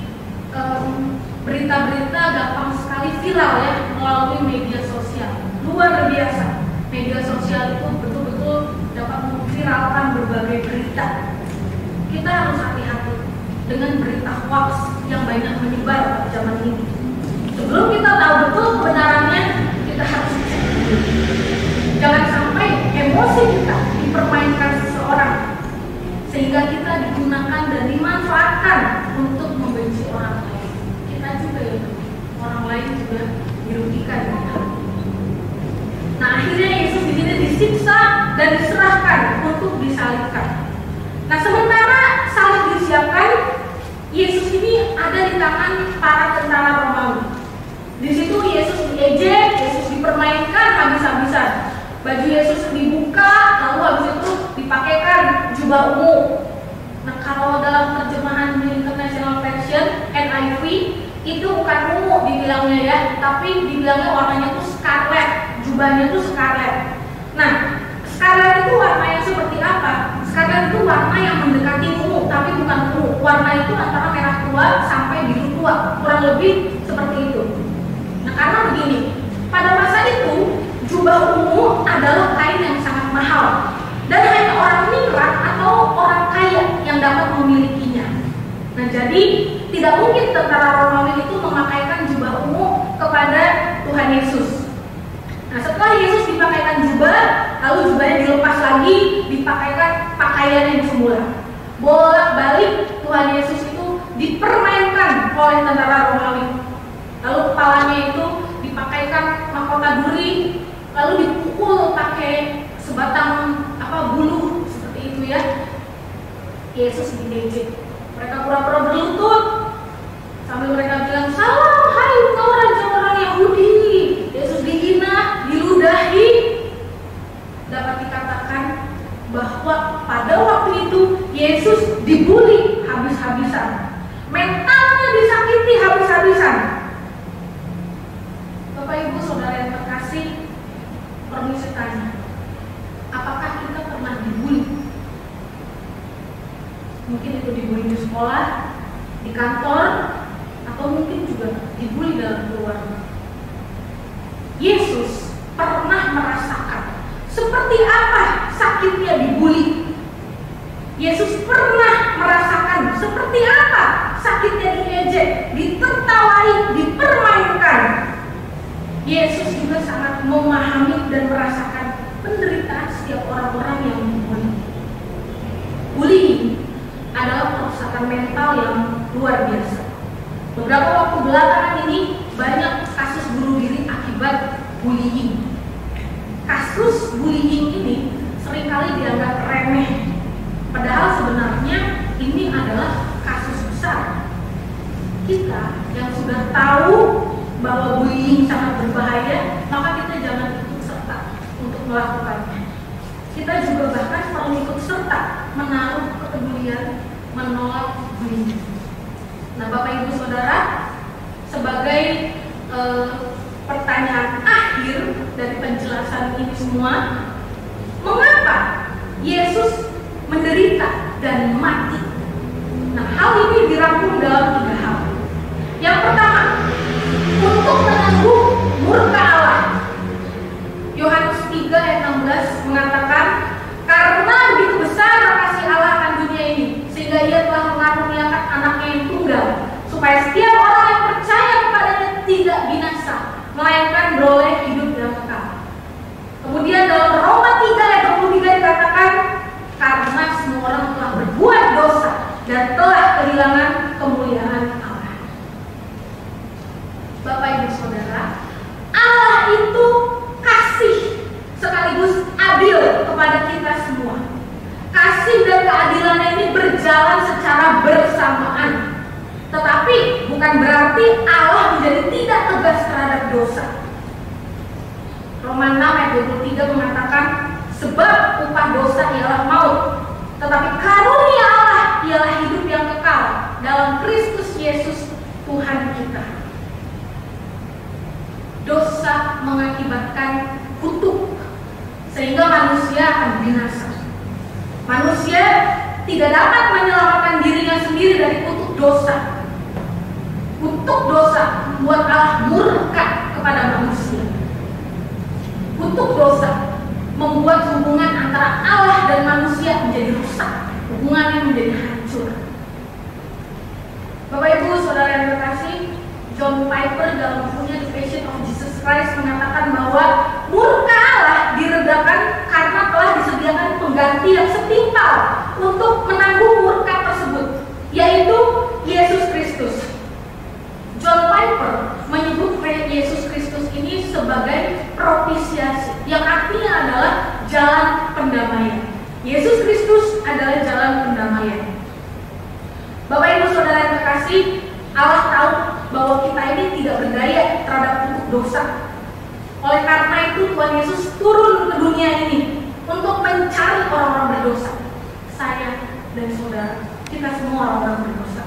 berita-berita gampang sekali viral ya melalui media sosial. Luar biasa. Media sosial itu betul-betul dapat memviralkan berbagai berita. Kita harus hati-hati dengan berita hoax yang banyak menyebar pada zaman ini. Sebelum kita tahu betul kebenarannya, kita harus cek dulu. Jangan sampai emosi kita dipermainkan seseorang sehingga kita digunakan dan dimanfaatkan untuk membenci orang lain. Kita juga ya, orang lain juga dirugikan dengan hal ini. Nah, akhirnya Yesus di sini disiksa dan diserahkan untuk disalibkan. Nah, sementara salib disiapkan, Yesus ini ada di tangan para tentara Romawi. Di situ Yesus diejek, Yesus dipermainkan habis-habisan. Baju Yesus dibuka, lalu habis itu dipakaikan jubah ungu. Nah, kalau dalam terjemahan di International Version NIV itu bukan ungu dibilangnya ya, tapi dibilangnya warnanya itu scarlet, jubahnya itu scarlet. Nah, scarlet itu warna yang seperti apa? Scarlet itu warna yang mendekati ungu, tapi bukan ungu. Warna itu antara merah tua sampai biru tua, kurang lebih seperti itu. Nah, karena begini, pada masa itu jubah ungu adalah kain yang sangat mahal dan hanya orang mingrat atau orang kaya yang dapat memilikinya. Nah, jadi tidak mungkin tentara Romawi itu memakaikan jubah ungu kepada Tuhan Yesus. Nah, setelah Yesus dipakaikan jubah, lalu jubahnya dilepas lagi, dipakaikan pakaian yang semula. Bolak-balik Tuhan Yesus itu dipermainkan oleh tentara Romawi. Lalu kepalanya itu dipakaikan mahkota duri, lalu dipukul pakai sebatang bulu seperti itu ya. Yesus diejek. Mereka pura-pura berlutut sambil mereka bilang, "Salam hai engkau raja orang Yahudi." Yesus dihina, diludahi. Dapat dikatakan bahwa pada waktu itu Yesus dibully habis-habisan, mentalnya disakiti habis-habisan. Bapak Ibu Saudara yang terkasih, permisi tanya, apakah kita pernah dibully? Mungkin itu dibully di sekolah, di kantor, atau mungkin juga dibully dalam keluarga. Yesus pernah merasakan seperti apa sakitnya dibully. Yesus pernah merasakan seperti apa sakitnya diejek, ditertawai, dipermainkan. Yesus juga sangat memahami dan merasakan penderitaan setiap orang-orang yang dibully. Bullying gangguan mental yang luar biasa. Beberapa waktu belakangan ini banyak kasus bunuh diri akibat bullying. Kasus bullying ini seringkali dianggap remeh, padahal sebenarnya ini adalah kasus besar. Kita yang sudah tahu bahwa bullying sangat berbahaya, maka kita jangan ikut serta untuk melakukannya. Kita juga bahkan perlu ikut serta menaruh kepedulian menolak bullying. Nah, Bapak Ibu Saudara, sebagai pertanyaan akhir dari penjelasan ini semua, mengapa Yesus menderita dan mati? Nah, hal ini dirangkum dalam 3 hal. Yang pertama, untuk menanggung murka Allah. Yohanes 3 ayat 16 mengatakan, karena begitu besar kasih Allah akan dunia ini, sehingga Ia telah mengaruniakan anaknya yang tunggal, supaya setiap orang yang percaya kepadanya tidak binasa, melainkan beroleh hidup yang kekal. Kemudian dalam Roma 3 ayat 23 dikatakan, karena semua orang telah berbuat dosa dan telah kehilangan kemuliaan Allah. Bapak Ibu Saudara, Allah itu kasih sekaligus adil kepada kita semua. Kasih dan keadilannya ini berjalan secara bersamaan. Tetapi bukan berarti Allah menjadi tidak tegas terhadap dosa. Roma 6 ayat 23 mengatakan, sebab upah dosa ialah maut, tetapi karunia Allah ialah hidup yang kekal dalam Kristus Yesus Tuhan kita. Dosa mengakibatkan kutuk, sehingga manusia akan binasa. Manusia tidak dapat menyelamatkan dirinya sendiri dari kutuk dosa. Kutuk dosa membuat Allah murka kepada manusia. Kutuk dosa membuat hubungan antara Allah dan manusia menjadi rusak, hubungannya menjadi hancur. Bapak Ibu Saudara yang terkasih, John Piper dalam bukunya The Passion of Jesus Christ mengatakan bahwa murka Allah diredakan karena telah disediakan pengganti yang setimpal untuk menanggung murka tersebut, yaitu Yesus Kristus. John Piper menyebut Yesus Kristus ini sebagai propisiasi, yang artinya adalah jalan pendamaian. Yesus Kristus adalah jalan pendamaian. Bapak Ibu Saudara yang terkasih, Allah tahu bahwa kita ini tidak berdaya terhadap kutuk dosa. Oleh karena itu Tuhan Yesus turun ke dunia ini untuk mencari orang-orang berdosa. Saya dan saudara, kita semua orang-orang berdosa.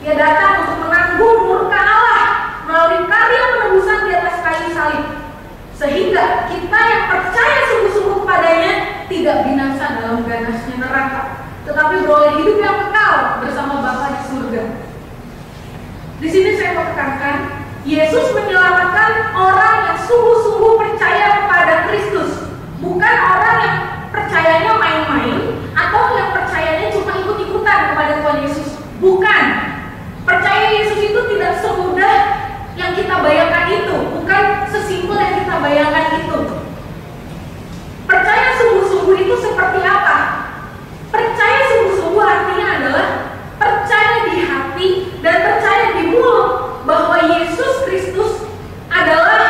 Dia datang untuk menanggung murka Allah melalui karya penebusan di atas kayu salib, sehingga kita yang percaya sungguh-sungguh kepadanya tidak binasa dalam ganasnya neraka, tetapi beroleh hidup yang kekal bersama Bapa di surga. Di sini saya mau tekankan, Yesus menyelamatkan orang yang sungguh-sungguh percaya kepada Kristus, bukan orang yang percayanya main-main atau yang percayanya cuma ikut-ikutan kepada Tuhan Yesus. Bukan. Percaya Yesus itu tidak semudah yang kita bayangkan itu, bukan sesimpel yang kita bayangkan itu. Percaya sungguh-sungguh itu seperti apa? Percaya sungguh-sungguh artinya adalah percaya di hati dan percaya di mulut bahwa Yesus Kristus adalah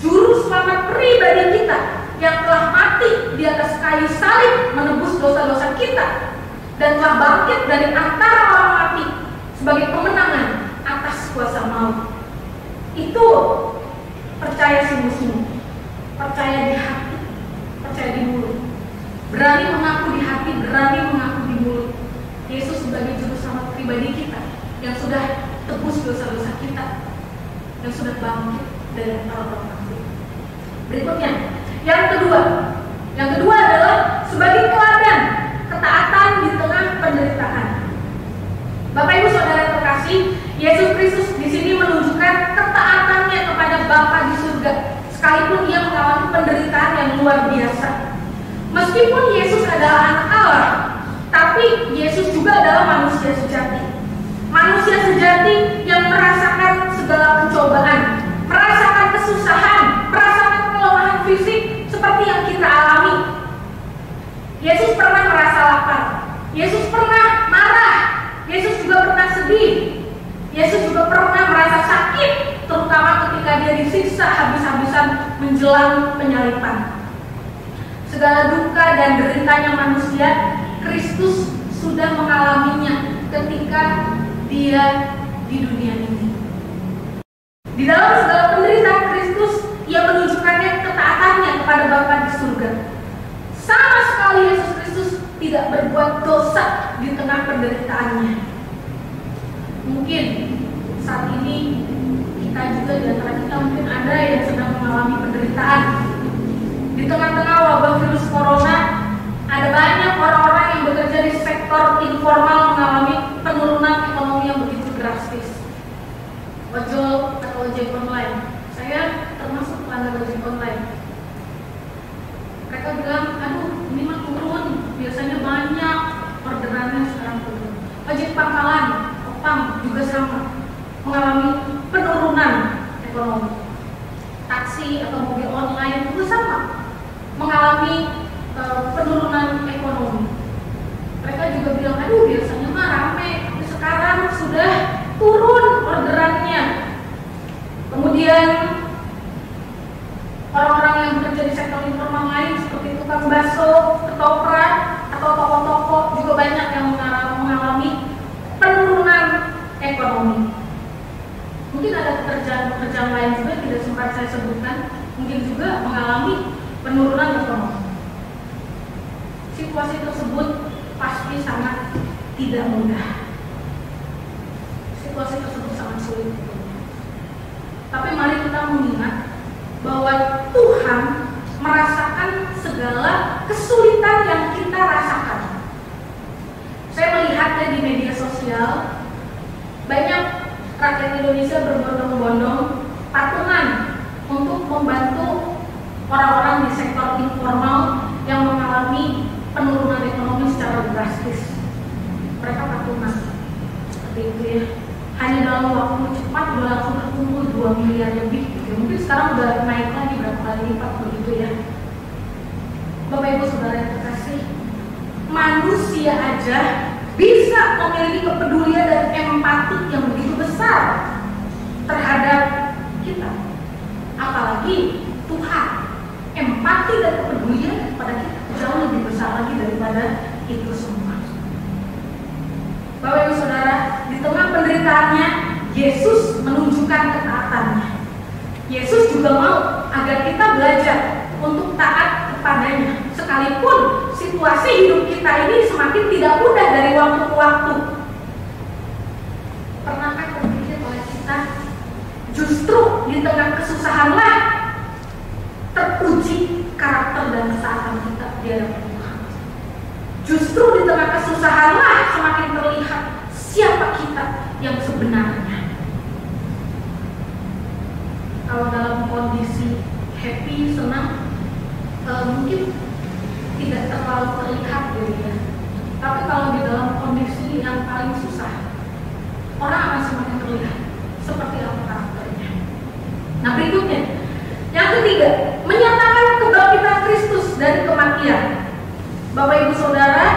juru selamat pribadi kita yang telah mati di atas kayu salib menebus dosa-dosa kita dan telah bangkit dari antara orang mati sebagai kemenangan atas kuasa maut. Itu percaya sungguh-sungguh, percaya di hati, percaya di mulut, berani mengaku di hati, berani mengaku di mulut Yesus sebagai juru selamat pribadi kita yang sudah tebus dosa-dosa kita, yang sudah bangkit dari antara orang mati. Berikutnya, yang kedua adalah sebagai teladan ketaatan di tengah penderitaan. Bapak Ibu Saudara terkasih, Yesus Kristus di sini menunjukkan ketaatannya kepada Bapa di surga, sekalipun Ia mengalami penderitaan yang luar biasa. Meskipun Yesus adalah anak Allah, tapi Yesus juga adalah manusia sejati. Manusia sejati yang merasakan segala pencobaan, merasakan kesusahan, merasakan kelemahan fisik seperti yang kita alami. Yesus pernah merasa lapar, Yesus pernah marah, sakit, terutama ketika dia disiksa habis-habisan menjelang penyaliban. Segala duka dan deritanya manusia, Kristus sudah mengalaminya ketika dia di dunia ini. Di dalam segala penderitaan Kristus, ia menunjukkannya ketaatannya kepada Bapa di surga. Sama sekali Yesus Kristus tidak berbuat dosa di tengah penderitaannya. Mungkin saat ini kita juga di antara kita mungkin ada yang sedang mengalami penderitaan. Di tengah-tengah wabah virus corona, ada banyak orang-orang yang bekerja di sektor informal mengalami penurunan ekonomi yang begitu drastis. Ojol atau ojek online, saya termasuk pelanggan ojek online. Mereka bilang, aduh ini mah turun, biasanya banyak, orderannya sekarang turun. Ojek pangkalan, opang juga sama, mengalami penurunan ekonomi. Taksi atau mobil online juga sama, mengalami penurunan ekonomi. Mereka juga bilang, aduh biasanya mah rame, tapi sekarang sudah turun orderannya. Kemudian orang-orang yang bekerja di sektor informal lain seperti tukang bakso, ketoprak, atau toko-toko juga banyak yang mengalami penurunan ekonomi. Mungkin ada pekerjaan lain juga yang tidak sempat saya sebutkan, mungkin juga mengalami penurunan ekonomi. Situasi tersebut pasti sangat tidak mudah. Situasi tersebut sangat sulit. Tapi mari kita mengingat bahwa Tuhan merasakan segala kesulitan yang kita rasakan. Saya melihatnya di media sosial, banyak rakyat Indonesia berbondong-bondong patungan untuk membantu orang-orang di sektor informal yang mengalami penurunan ekonomi secara drastis. Mereka patungan seperti itu ya. Hanya dalam waktu cepat udah langsung terkumpul 2 miliar lebih gitu. Mungkin sekarang udah naik lagi berapa kali lipat begitu ya. Bapak Ibu Saudara yang terkasih, manusia aja bisa memiliki kepedulian dan empati yang begitu besar terhadap kita. Apalagi Tuhan, empati dan kepedulian kepada kita jauh lebih besar lagi daripada itu semua. Bapak Ibu Saudara, di tengah penderitaannya, Yesus menunjukkan ketaatannya. Yesus juga mau agar kita belajar untuk taat kepadanya, sekalipun situasi hidup kita ini semakin tidak mudah dari waktu ke waktu. Pernahkah terpikir oleh kita, justru di tengah kesusahanlah terpuji karakter dan ketaatan kita di hadapan Tuhan. Justru di tengah kesusahanlah semakin terlihat siapa kita yang sebenarnya. Kalau dalam kondisi happy, senang, mungkin tidak terlalu terlihat gitu ya. Tapi kalau di dalam kondisi yang paling susah, orang akan semakin terlihat seperti apa karakternya. Nah berikutnya, yang ketiga, menyatakan kebangkitan Kristus dari kematian. Bapak Ibu Saudara,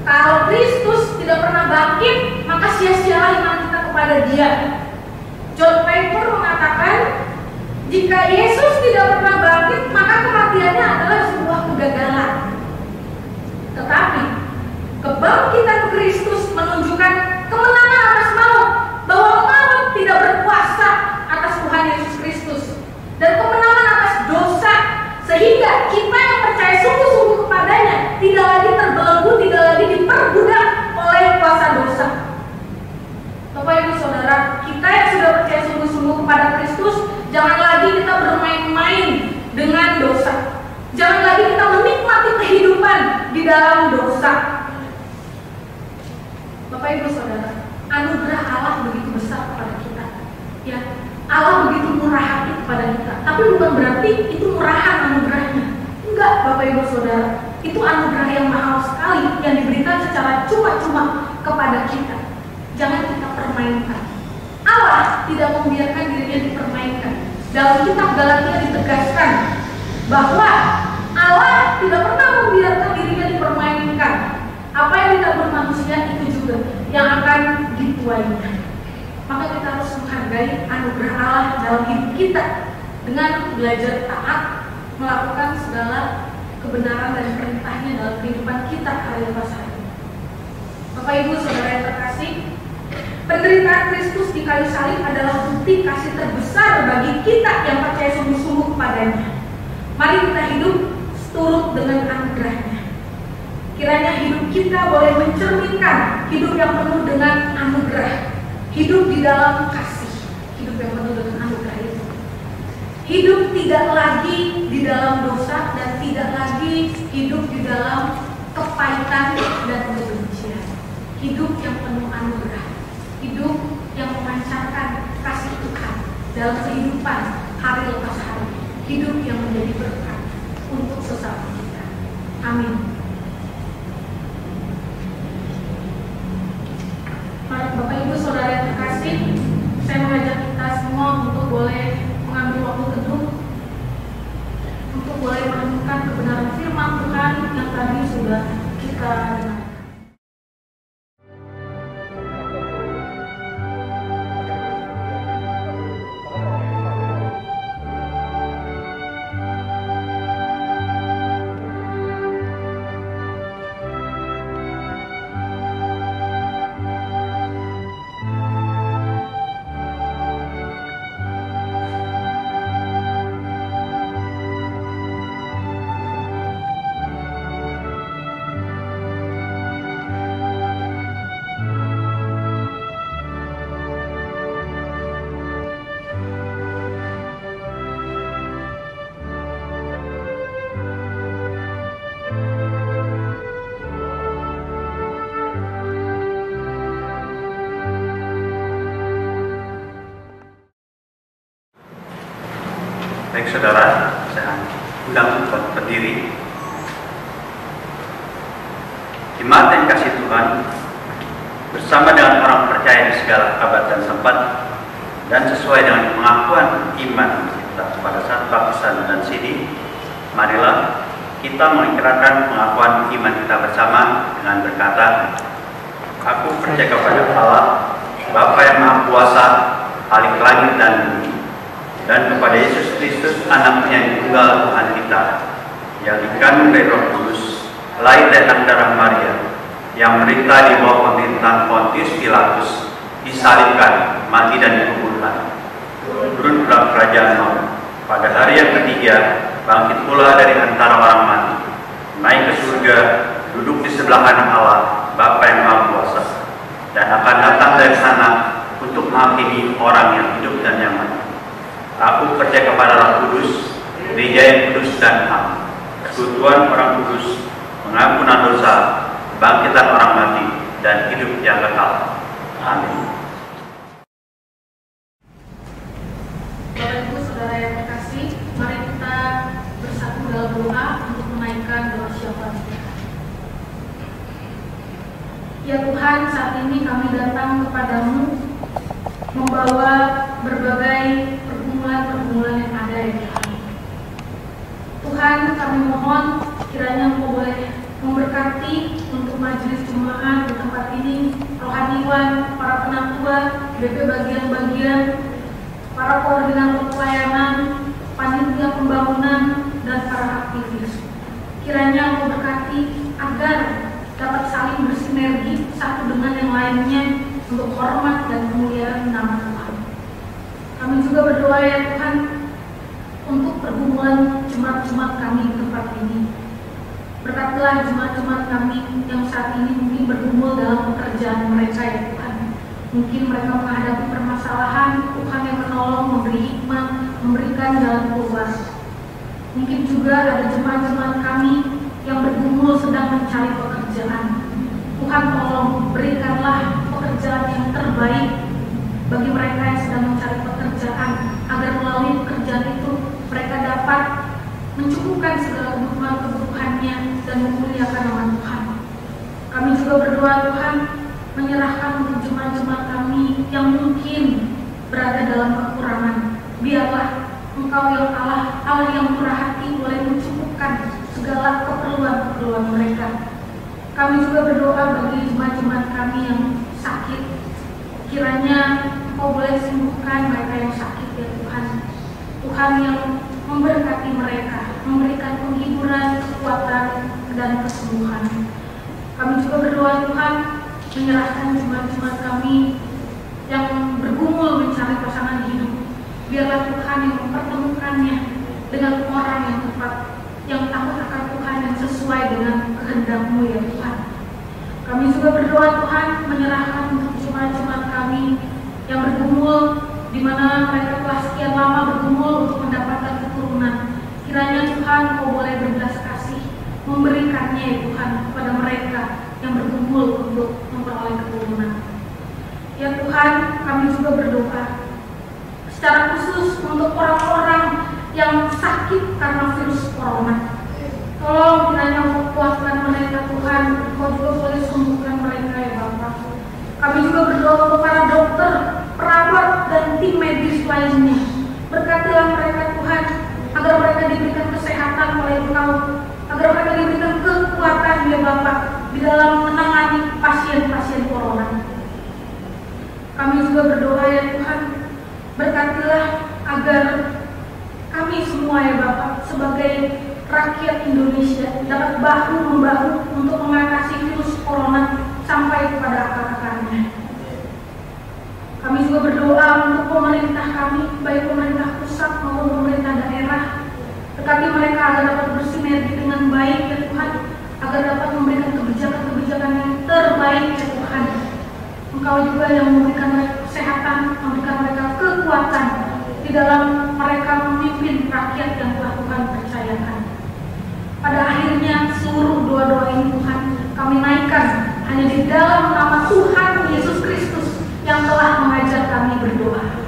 kalau Kristus tidak pernah bangkit, maka sia-sialah iman kita kepada Dia. John Piper mengatakan, jika Yesus tidak pernah bangkit, maka kematiannya adalah sebuah kegagalan. Tetapi kebangkitan Kristus menunjukkan kemenangan atas maut, bahwa maut tidak berkuasa atas Tuhan Yesus Kristus, dan kemenangan atas dosa, sehingga kita yang percaya sungguh-sungguh kepadanya tidak lagi terbelenggu, tidak lagi diperbudak oleh kuasa dosa. Bapak Ibu Saudara, kita yang sudah percaya sungguh-sungguh kepada Kristus, jangan lagi kita bermain-main dengan dosa. Jangan lagi kita menikmati kehidupan di dalam dosa. Bapak Ibu Saudara, anugerah Allah begitu besar kepada kita. Ya, Allah begitu murah hati kepada kita. Tapi bukan berarti itu murahan anugerahnya. Enggak, Bapak Ibu Saudara, itu anugerah yang mahal sekali yang diberikan secara cuma-cuma kepada kita. Jangan kita permainkan. Allah tidak membiarkan dirinya dipermainkan. Dalam kitab Galatia ditegaskan bahwa Allah tidak pernah membiarkan dirinya dipermainkan. Apa yang ditabur manusia itu juga yang akan dituainya. Maka kita harus menghargai menghargai anugerah Allah dalam hidup kita dengan belajar taat, melakukan segala kebenaran dan perintahnya dalam kehidupan kita hari lepas hari. Bapak Ibu Saudara yang terkasih, penderitaan Kristus di kayu salib adalah bukti kasih terbesar bagi kita yang percaya sungguh-sungguh kepadanya. Mari kita hidup seturut dengan anugerahnya. Kiranya hidup kita boleh mencerminkan hidup yang penuh dengan anugerah, hidup di dalam kasih, hidup yang penuh dengan anugerah itu. Hidup tidak lagi di dalam dosa dan tidak lagi hidup di dalam kepahitan dan kebencian. Hidup yang penuh anugerah, hidup yang memancarkan kasih Tuhan dalam kehidupan hari lepas hari, hidup yang menjadi berkat untuk sesama kita. Amin. Bapak Ibu Saudara yang terkasih, saya mengajak kita semua untuk boleh mengambil waktu teduh, untuk boleh menemukan kebenaran firman Tuhan yang tadi sudah kita dengar. Baik saudara, saya undang untuk berdiri. Jemaat yang kasih Tuhan, bersama dengan orang percaya di segala abad dan tempat, dan sesuai dengan pengakuan iman kita pada saat baptisan dan sidi, marilah kita mengikrarkan pengakuan iman kita bersama dengan berkata, aku percaya kepada Allah, Bapa yang Maha Kuasa, Khalik langit dan bumi, dan kepada Yesus Kristus, anaknya yang tunggal Tuhan kita, yang dikandung dari Roh Kudus, lahir dari darah Maria, yang menderita di bawah pemerintahan Pontius Pilatus, disalibkan, mati dan dikuburkan, turun dalam kerajaan maut, pada hari yang ketiga bangkit pula dari antara orang mati, naik ke surga, duduk di sebelah kanan Allah, Bapa yang Maha Kuasa, dan akan datang dari sana untuk menghakimi orang yang hidup dan yang mati. Aku percaya kepada Roh Kudus, gereja yang kudus dan am, persekutuan orang kudus, pengampunan dosa, bangkitan orang mati, dan hidup yang kekal. Amin. Bapak Ibu Saudara yang terkasih, mari kita bersatu dalam doa untuk menaikkan doa syafaat kita. Ya Tuhan, saat ini kami datang kepadamu membawa berbagai pergumulan yang ada di kami. Tuhan, kami mohon kiranya Engkau boleh memberkati untuk majelis jemaat di tempat ini, rohaniwan, para penatua, BP bagian-bagian, para koordinator pelayanan, panitia pembangunan, dan para aktivis. Kiranya Engkau berkati agar dapat saling bersinergi satu dengan yang lainnya untuk hormat dan kemuliaan nama Tuhan. Kami juga berdoa ya Tuhan untuk pergumulan jemaat-jemaat kami di tempat ini. Berkatilah jemaat-jemaat kami yang saat ini mungkin bergumul dalam pekerjaan mereka ya Tuhan. Mungkin mereka menghadapi permasalahan, Tuhan yang menolong, memberi hikmat, memberikan jalan keluar. Mungkin juga ada jemaat-jemaat kami yang bergumul sedang mencari pekerjaan. Tuhan tolong berikanlah pekerjaan yang terbaik bagi mereka yang sedang mencari pekerjaan, agar melalui pekerjaan itu mereka dapat mencukupkan segala kebutuhan-kebutuhannya dan memuliakan nama Tuhan. Kami juga berdoa Tuhan, menyerahkan untuk jemaat-jemaat kami yang mungkin berada dalam kekurangan. Biarlah Engkau yang Allah yang murah hati boleh mencukupkan segala keperluan-keperluan mereka. Kami juga berdoa bagi jemaat-jemaat kami yang sakit. Kiranya Engkau boleh sembuhkan mereka yang sakit ya Tuhan. Tuhan yang memberkati mereka, memberikan penghiburan, kekuatan, dan kesembuhan. Kami juga berdoa Tuhan, menyerahkan jemaat-jemaat kami yang bergumul mencari pasangan hidup. Biarlah Tuhan yang mempertemukannya dengan orang yang tepat, yang takut akan Tuhan, yang sesuai dengan kehendak-Mu ya Tuhan. Kami juga berdoa Tuhan, menyerahkan untuk jemaat-jemaat kami yang bergumul, di mana mereka telah sekian lama bergumul untuk mendapatkan keturunan. Kiranya Tuhan Kau boleh berbelas kasih memberikannya ya Tuhan kepada mereka yang bergumul untuk memperoleh keturunan. Ya Tuhan, kami juga berdoa secara khusus untuk orang-orang yang sakit karena virus corona. Tolong kiranya Kau kuatkan mereka Tuhan, Kau juga boleh sembuhkan mereka ya Bapak. Kami juga berdoa untuk para dokter, perawat, dan tim medis lainnya. Berkatilah mereka Tuhan, agar mereka diberikan kesehatan oleh Engkau, agar mereka diberikan kekuatan ya Bapak di dalam menangani pasien-pasien corona. Kami juga berdoa ya Tuhan, berkatilah agar kami semua ya Bapak sebagai rakyat Indonesia dapat bahu-membahu untuk mengatasi virus corona sampai kepada akar-akarnya. Kami juga berdoa untuk pemerintah kami, baik pemerintah pusat maupun pemerintah daerah. Dekati mereka agar dapat bersinergi dengan baik ya Tuhan, agar dapat memberikan kebijakan-kebijakan yang terbaik ya Tuhan. Engkau juga yang memberikan mereka kesehatan, memberikan mereka kekuatan di dalam mereka memimpin rakyat yang telah Tuhan percayakan. Pada akhirnya seluruh doa-doa ini Tuhan kami naikkan hanya di dalam nama Tuhan Yesus Kristus yang telah mengajar kami berdoa.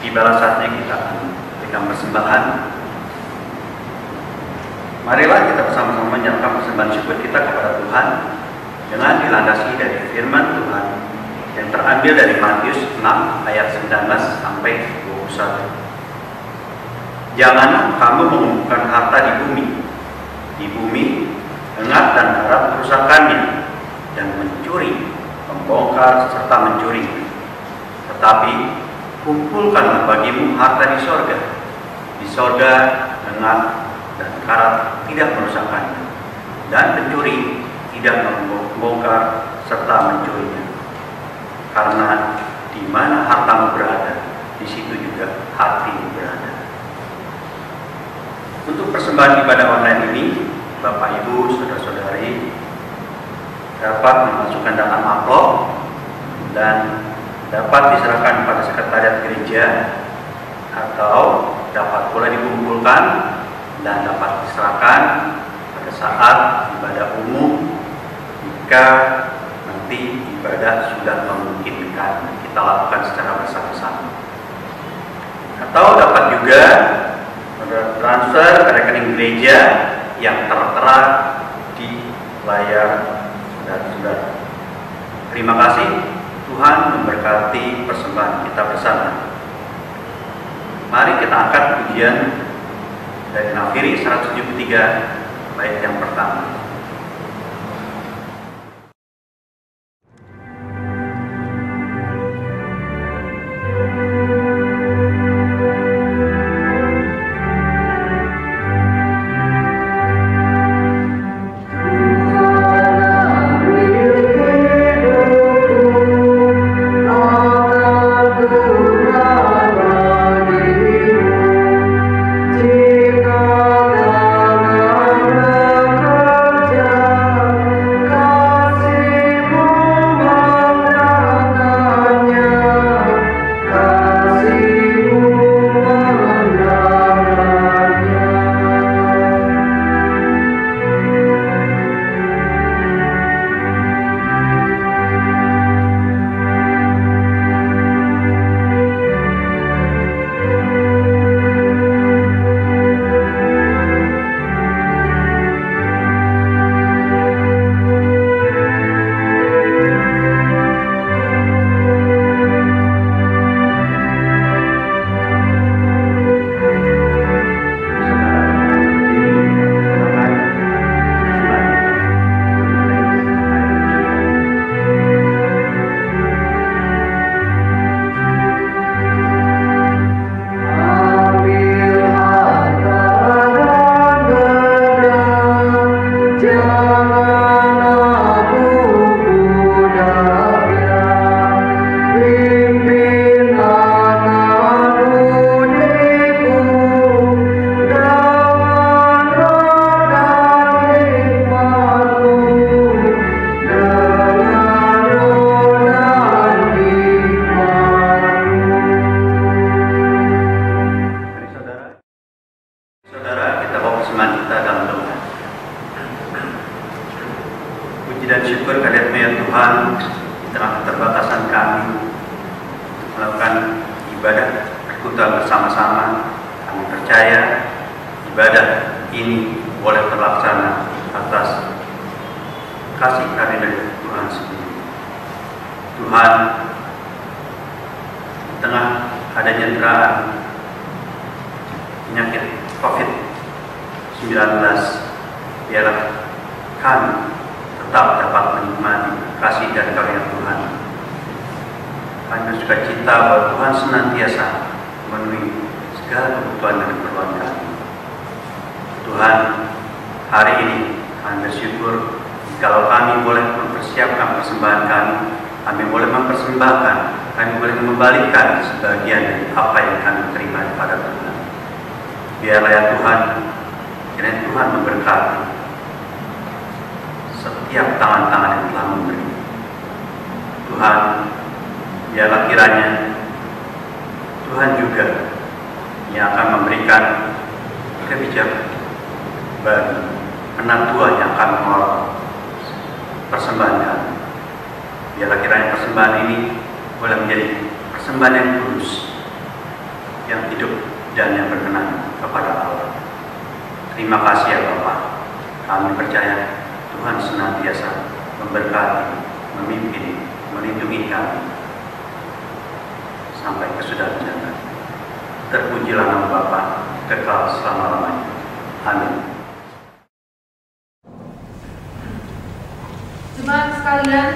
Tibalah saatnya kita berikan persembahan. Marilah kita bersama-sama menyerahkan persembahan syukur kita kepada Tuhan dengan dilandasi dari firman Tuhan yang terambil dari Matius 6 ayat 19 sampai 21. Janganlah kamu mengumpulkan harta di bumi, engat dan harap kerusakannya, dan mencuri, membongkar serta mencuri. Tetapi kumpulkanlah bagimu harta di sorga. Di sorga engat dan karat tidak merusakkannya, dan pencuri tidak membongkar serta mencurinya. Karena di mana hartamu berada, di situ juga hatimu berada. Untuk persembahan ibadah online ini, Bapak Ibu, saudara-saudari dapat memasukkan dalam amplop dan dapat diserahkan pada sekretariat gereja atau dapat pula dikumpulkan dan dapat diserahkan pada saat ibadah umum jika nanti ibadah sudah memungkinkan kita lakukan secara bersama-sama. Atau dapat juga transfer ke rekening gereja yang tertera di layar saudara-saudara. Terima kasih. Tuhan memberkati persembahan kita bersama. Mari kita angkat pujian dari Nafiri 173 bait yang pertama. Terpujilah nama Bapa kekal selama-lamanya. Amin. Jemaat sekalian,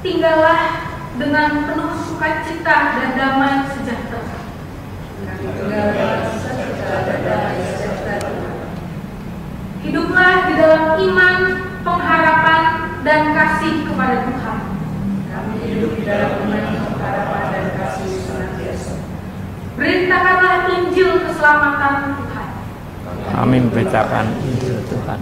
tinggallah dengan penuh sukacita dan damai sejahtera. Hiduplah di dalam iman, pengharapan, dan kasih kepada Tuhan. Kami hidup di dalam iman, pengharapan, dan kasih senantiasa. Beritakanlah Injil keselamatan Tuhan. Kami Kami memberitakan Injil Tuhan.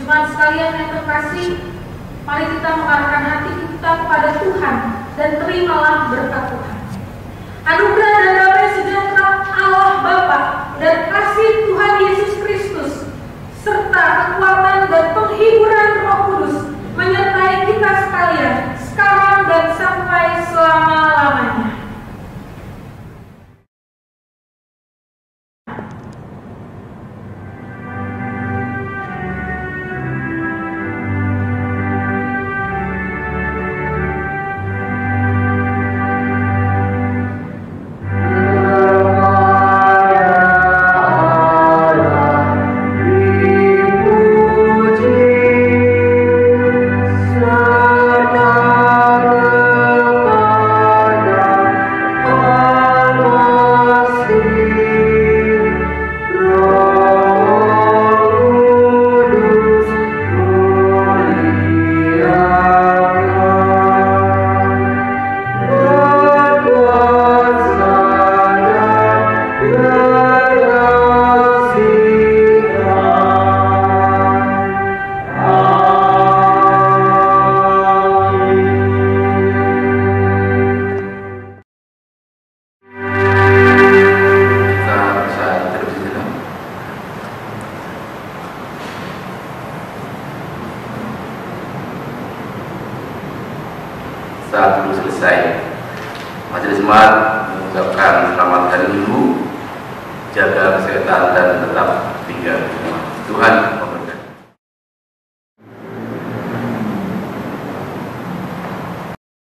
Jemaat sekalian yang terkasih, mari kita mengarahkan hati kita kepada Tuhan dan terimalah berkat Tuhan. Anugerah dan damai sejahtera Allah Bapa dan kasih Tuhan Yesus Kristus serta kekuatan dan penghiburan Roh Kudus menyertai kita sekalian sekarang dan sampai selama-lamanya. Saat dulu selesai, Majelis Jemaat mengucapkan selamat hari Minggu, jaga kesehatan dan tetap tinggal di rumah. Tuhan